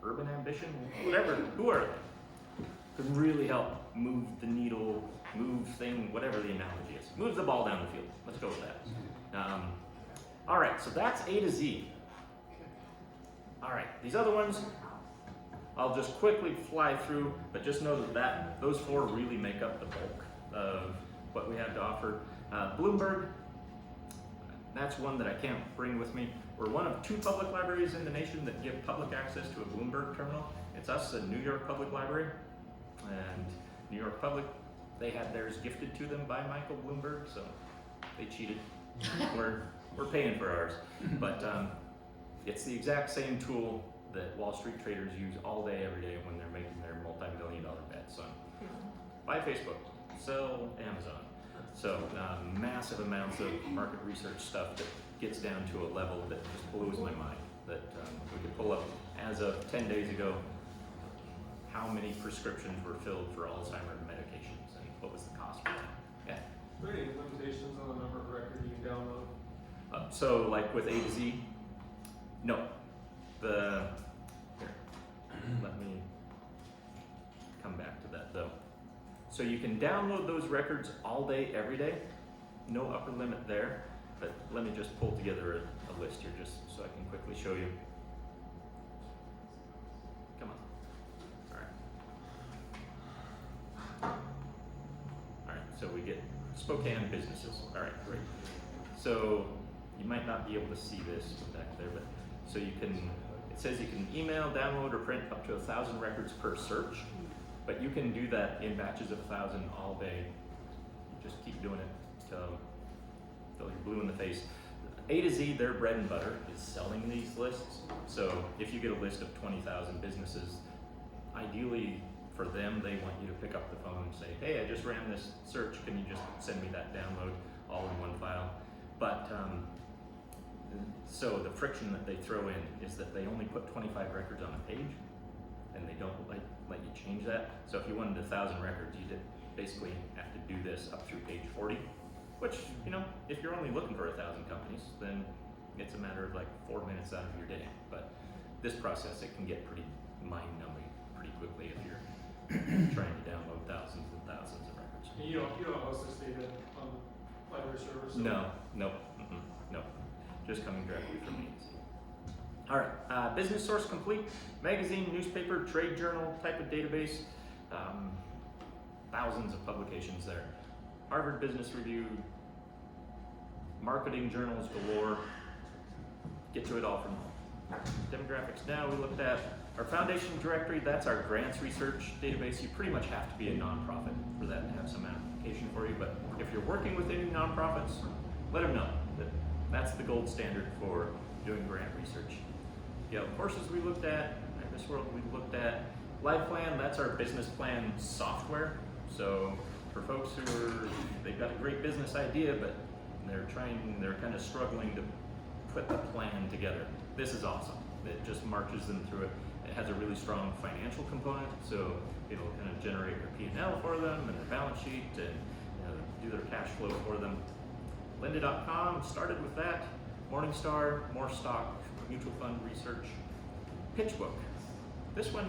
urban ambition? Whatever, who are they? Can really help move the needle, move thing, whatever the analogy is. Move the ball down the field. Let's go with that. All right, so that's A to Z. All right, these other ones, I'll just quickly fly through, but just know that those four really make up the bulk of what we have to offer. Bloomberg, that's one that I can't bring with me. We're one of 2 public libraries in the nation that give public access to a Bloomberg terminal. It's us and New York Public Library. And New York Public, they had theirs gifted to them by Michael Bloomberg, so they cheated. We're paying for ours. But it's the exact same tool that Wall Street traders use all day, every day when they're making their multi-million-dollar bets on buy Facebook, sell Amazon. So massive amounts of market research stuff that gets down to a level that just blows my mind. That we could pull up, as of 10 days ago, how many prescriptions were filled for Alzheimer's medications and what was the cost for them. Yeah. Are there any limitations on the number of records you can download? So like with A to Z, no. Here, let me come back to that though. So you can download those records all day, every day. No upper limit there, but let me just pull together a list here just so I can quickly show you. Come on. All right, so we get Spokane businesses. All right, great. So you might not be able to see this back there, but so you can, it says you can email, download, or print up to 1,000 records per search, but you can do that in batches of 1,000 all day. Just keep doing it till you're blue in the face. A to Z, their bread and butter is selling these lists. So if you get a list of 20,000 businesses, ideally for them, they want you to pick up the phone and say, hey, I just ran this search, can you just send me that download all in one file? But so the friction that they throw in is that they only put 25 records on a page, and they don't let you change that. So if you wanted 1,000 records, you did basically have to do this up through page 40, which, you know, if you're only looking for 1,000 companies, then it's a matter of like 4 minutes out of your day. But this process, it can get pretty mind-numbing pretty quickly if you're trying to download thousands and thousands of records. And you don't host this data on the library server? So No, nope, nope. Just coming directly from me. All right, business source complete, magazine, newspaper, trade journal type of database, thousands of publications there. Harvard Business Review, marketing journals galore, get to it all from home. Demographics now, we looked at our foundation directory, that's our grants research database. You pretty much have to be a nonprofit for that to have some application for you, but if you're working with any nonprofits, let them know that that's the gold standard for doing grant research. Yeah, courses we looked at, this world we looked at. LivePlan, that's our business plan software. So for folks who they've got a great business idea, but they're kind of struggling to put the plan together. This is awesome. It just marches them through it. It has a really strong financial component, so it'll kind of generate their P&L for them and their balance sheet and do their cash flow for them. Lynda.com, started with that. Morningstar, more stock, mutual fund research. PitchBook. This one,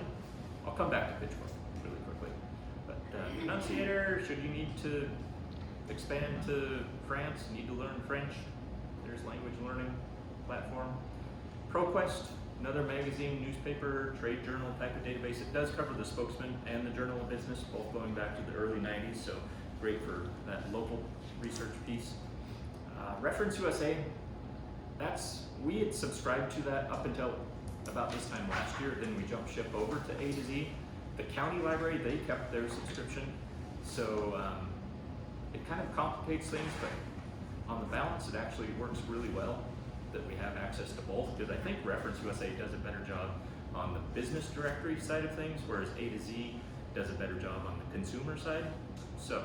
I'll come back to PitchBook really quickly. But Enunciator, should you need to expand to France, need to learn French, there's language learning platform. ProQuest, another magazine, newspaper, trade journal type of database. It does cover the Spokesman and the Journal of Business, both going back to the early 90s, so great for that local research piece. Reference USA, we had subscribed to that up until about this time last year, then we jumped ship over to A to Z. The county library, they kept their subscription, so it kind of complicates things, but on the balance, it actually works really well that we have access to both, because I think Reference USA does a better job on the business directory side of things, whereas A to Z does a better job on the consumer side. So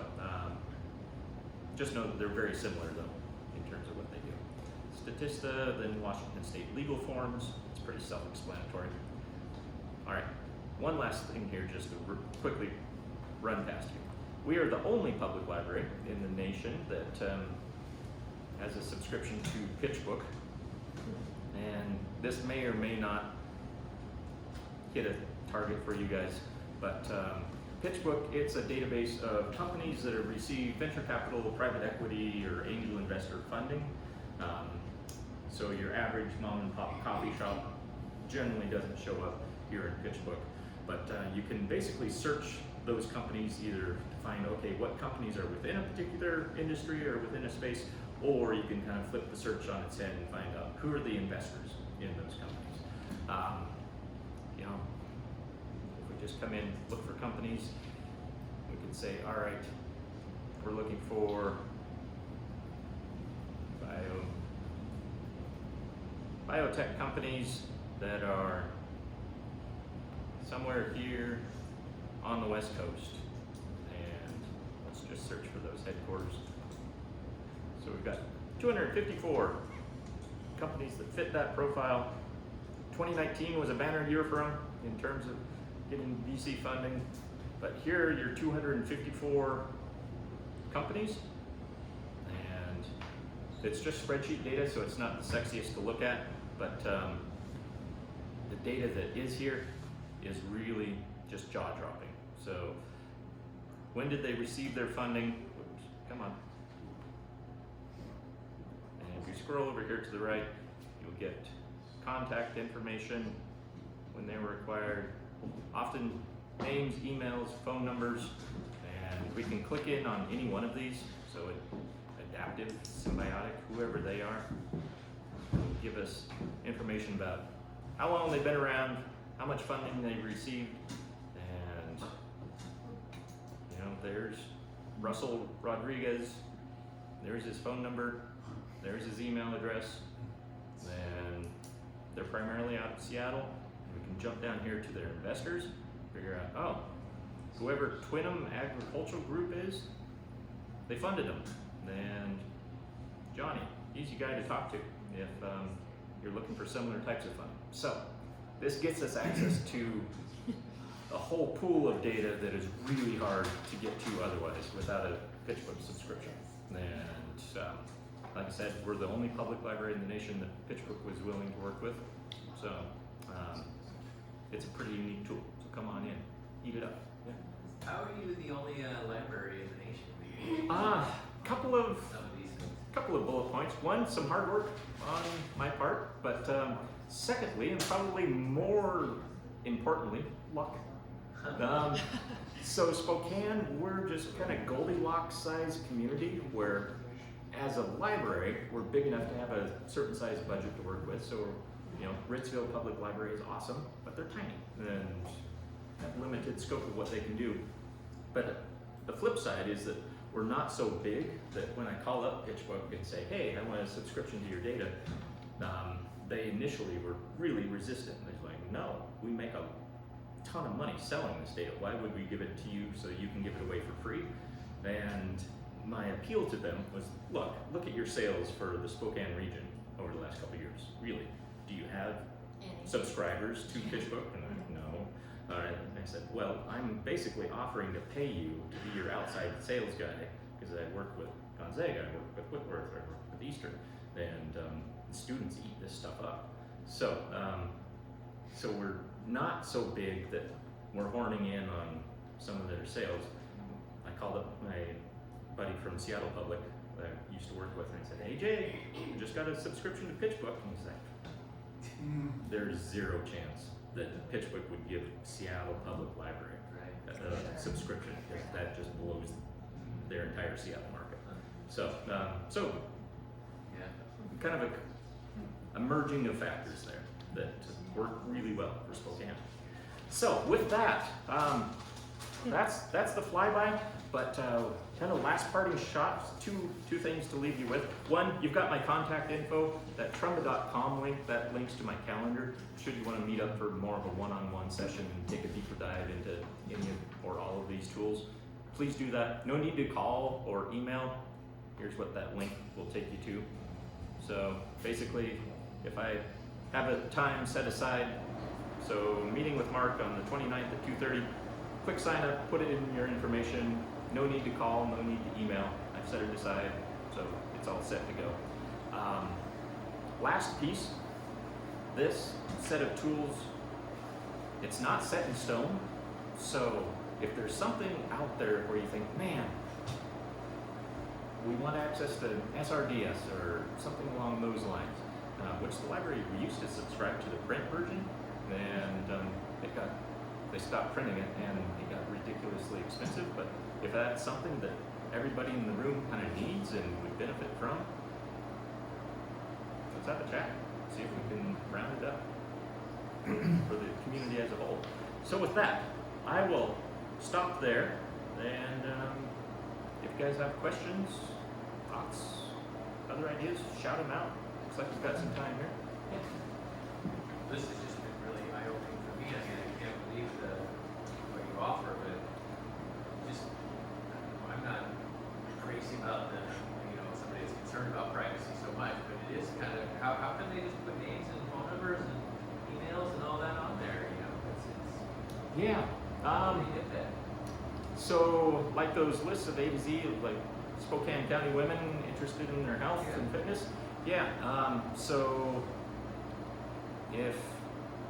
just know that they're very similar though in terms of what they do. Statista, then Washington State legal forms, it's pretty self-explanatory. All right, one last thing here just to quickly run past you. We are the only public library in the nation that has a subscription to PitchBook, and this may or may not hit a target for you guys, but PitchBook, it's a database of companies that have received venture capital, private equity, or angel investor funding. So your average mom and pop coffee shop generally doesn't show up here in PitchBook, but you can basically search those companies either to find, okay, what companies are within a particular industry or within a space, or you can kind of flip the search on its head and find out who are the investors in those companies. You know, if we just come in, look for companies, we can say, all right, we're looking for biotech companies that are somewhere here on the West Coast, and let's just search for those headquarters. got 254 companies that fit that profile. 2019 was a banner year for them in terms of getting VC funding, but here are your 254 companies, and it's just spreadsheet data, so it's not the sexiest to look at, but the data that is here is really just jaw-dropping. So when did they receive their funding? Oops, come on. And if you scroll over here to the right, you'll get contact information, when they were acquired, often names, emails, phone numbers, and we can click in on any one of these. So Adaptive, Symbiotic, whoever they are, will give us information about how long they've been around, how much funding they've received, and you know, there's Russell Rodriguez, there's his phone number, there's his email address, and they're primarily out of Seattle. We can jump down here to their investors, figure out, oh, whoever Twinham Agricultural Group is, they funded them. And Johnny, easy guy to talk to if you're looking for similar types of funding. So this gets us access to a whole pool of data that is really hard to get to otherwise without a PitchBook subscription. And like I said, we're the only public library in the nation that PitchBook was willing to work with. So it's a pretty unique tool. So come on in, eat it up. Yeah. How are you the only library in the nation? Couple of bullet points. One, some hard work on my part, but secondly, and probably more importantly, luck. So Spokane, we're just kind of Goldilocks sized community where as a library, we're big enough to have a certain size budget to work with. So, you know, Ritzville Public Library is awesome, but they're tiny and have limited scope of what they can do. But the flip side is that we're not so big that when I call up PitchBook and say, hey, I want a subscription to your data, they initially were really resistant. They're like, no, we make a ton of money selling this data. Why would we give it to you so you can give it away for free? And my appeal to them was, look at your sales for the Spokane region over the last couple of years. Really, do you have subscribers to PitchBook? And I'm like, no. All right, and I said, well, I'm basically offering to pay you to be your outside sales guy because I work with Gonzaga, I work with Whitworth, I work with Eastern, and students eat this stuff up. So, so we're not so big that we're horning in on some of their sales. I called up my buddy from Seattle Public that I used to work with, and I said, hey Jay, I just got a subscription to PitchBook. And he's like, there's zero chance that PitchBook would give Seattle Public Library a subscription. That just blows their entire Seattle market. So, kind of a merging of factors there that work really well for Spokane. So with that, that's the flyby. But kind of last parting shots, two things to leave you with. One, you've got my contact info, that trumba.com link, that links to my calendar. Should you want to meet up for more of a one-on-one session and take a deeper dive into any or all of these tools, please do that. No need to call or email. Here's what that link will take you to. So basically, if I have a time set aside, so meeting with Mark on the 29th at 2:30, quick sign up, put it in your information. No need to call, no need to email. I've set it aside, so it's all set to go. Last piece, this set of tools, it's not set in stone. So if there's something out there where you think, man, we want access to SRDS or something along those lines, which the library, we used to subscribe to the print version, and they stopped printing it and it got ridiculously expensive. But if that's something that everybody in the room kind of needs and would benefit from, let's have a chat, see if we can round it up for the community as a whole. So with that, I will stop there, and if you guys have questions, thoughts, other ideas, shout them out. Looks like we've got some time here. Yeah. This has just been really eye-opening for me. I mean, I can't believe what you offer, but just, I'm not crazy about somebody is concerned concerned about privacy so much, but it is kind of, how can they just put names and phone numbers and emails and all that on there, you know? Yeah. How do you get that? So, like those lists of A to Z, like Spokane County women interested in their health and fitness. Yeah. So, if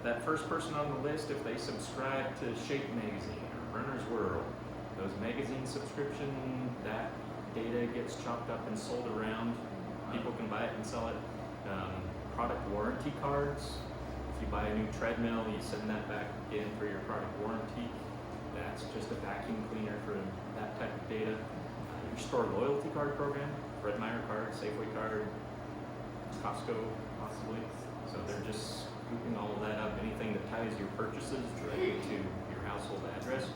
that first person on the list, if they subscribe to Shape Magazine or Runner's World, those magazine subscription, that data gets chopped up and sold around. People can buy it and sell it. Product warranty cards. If you buy a new treadmill, you send that back in for your product warranty. That's just a vacuum cleaner for that type of data. Your store loyalty card program, Fred Meyer card, Safeway card, Costco possibly. So they're just scooping all of that up. Anything that ties your purchases directly to your household address.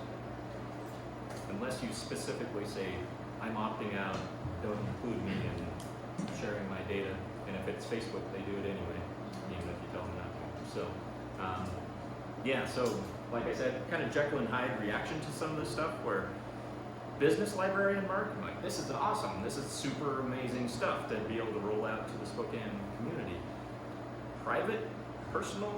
Unless you specifically say, I'm opting out, don't include me in sharing my data. And if it's Facebook, they do it anyway, even if you tell them not to. So, yeah, so like I said, kind of Jekyll and Hyde reaction to some of this stuff where business librarian Mark, I'm like, this is awesome. This is super amazing stuff to be able to roll out to the Spokane community. Private, personal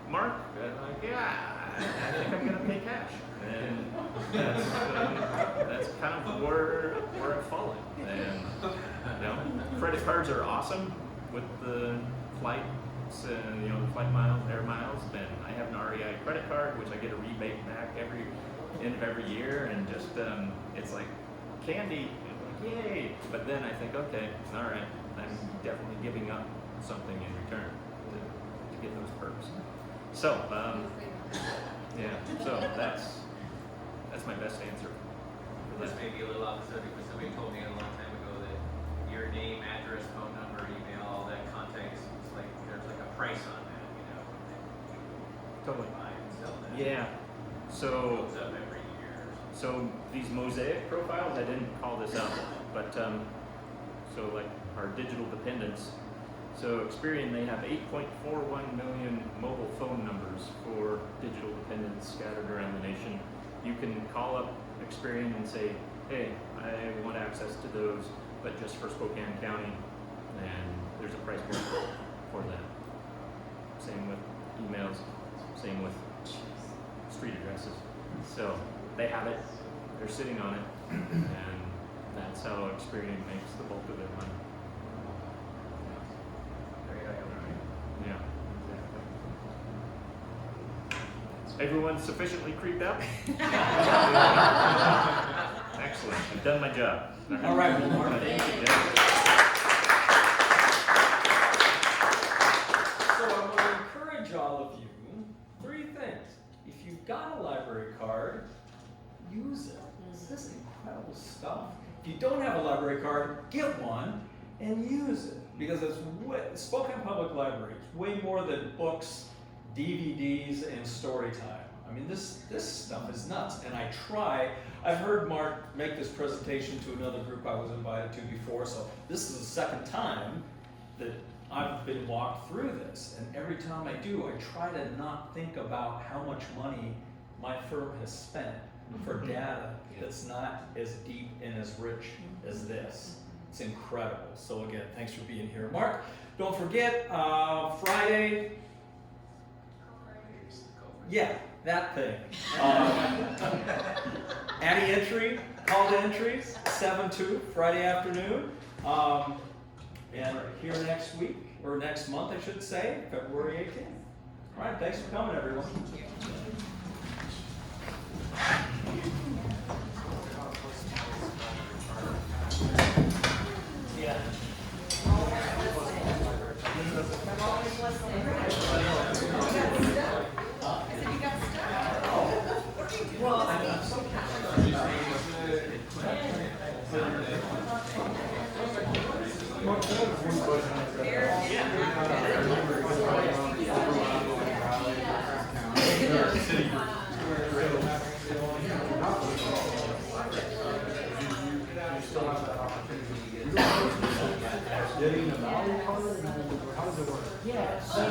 Mark, like, yeah, I think I'm gonna pay cash. And that's kind of where I've fallen. And you know, credit cards are awesome with the flights and the flight miles, air miles. And I have an REI credit card, which I get a rebate back every end of every year, and just it's like candy. I'm like, yay! But then I think, okay, all right, I'm definitely giving up something in return to get those perks. So yeah, so that's my best answer. This may be a little off the subject, but somebody told me a long time ago that your name, address, phone number, email, all that context, it's like there's like a price on that, you know. Totally. Buy and sell that. Yeah. It So goes up every year. So these mosaic profiles, I didn't call this out, but so like our digital dependents. So Experian, they have 8.41 million mobile phone numbers for digital dependents scattered around the nation. You can call up Experian and say, hey, I want access to those, but just for Spokane County, and there's a price point for that. Same with emails, same with street addresses. So they have it, they're sitting on it, and that's how Experian makes the bulk of their money. Yeah, exactly. Everyone sufficiently creeped out? Excellent, I've done my job. All right, well, Mark, Thank you, Jeff. So I'm going to encourage all of you, 3 things. If you've got a library card, use it. This is incredible stuff. If you don't have a library card, get one and use it. Because Spokane Public Library is way more than books, DVDs, and story time. I mean, this stuff is nuts. And I've heard Mark make this presentation to another group I was invited to before, so this is the second time that I've been walked through this. And every time I do, I try to not think about how much money my firm has spent for data that's not as deep and as rich as this. It's incredible. So again, thanks for being here. Mark, don't forget, Friday, yeah, that thing. Any entry, call to entries, 7-2, Friday afternoon. And here next week, or next month, I should say, February 18th. All right, thanks for coming, everyone. Yeah. Well, I'm so Getting the value card, how does it work? Yeah, so,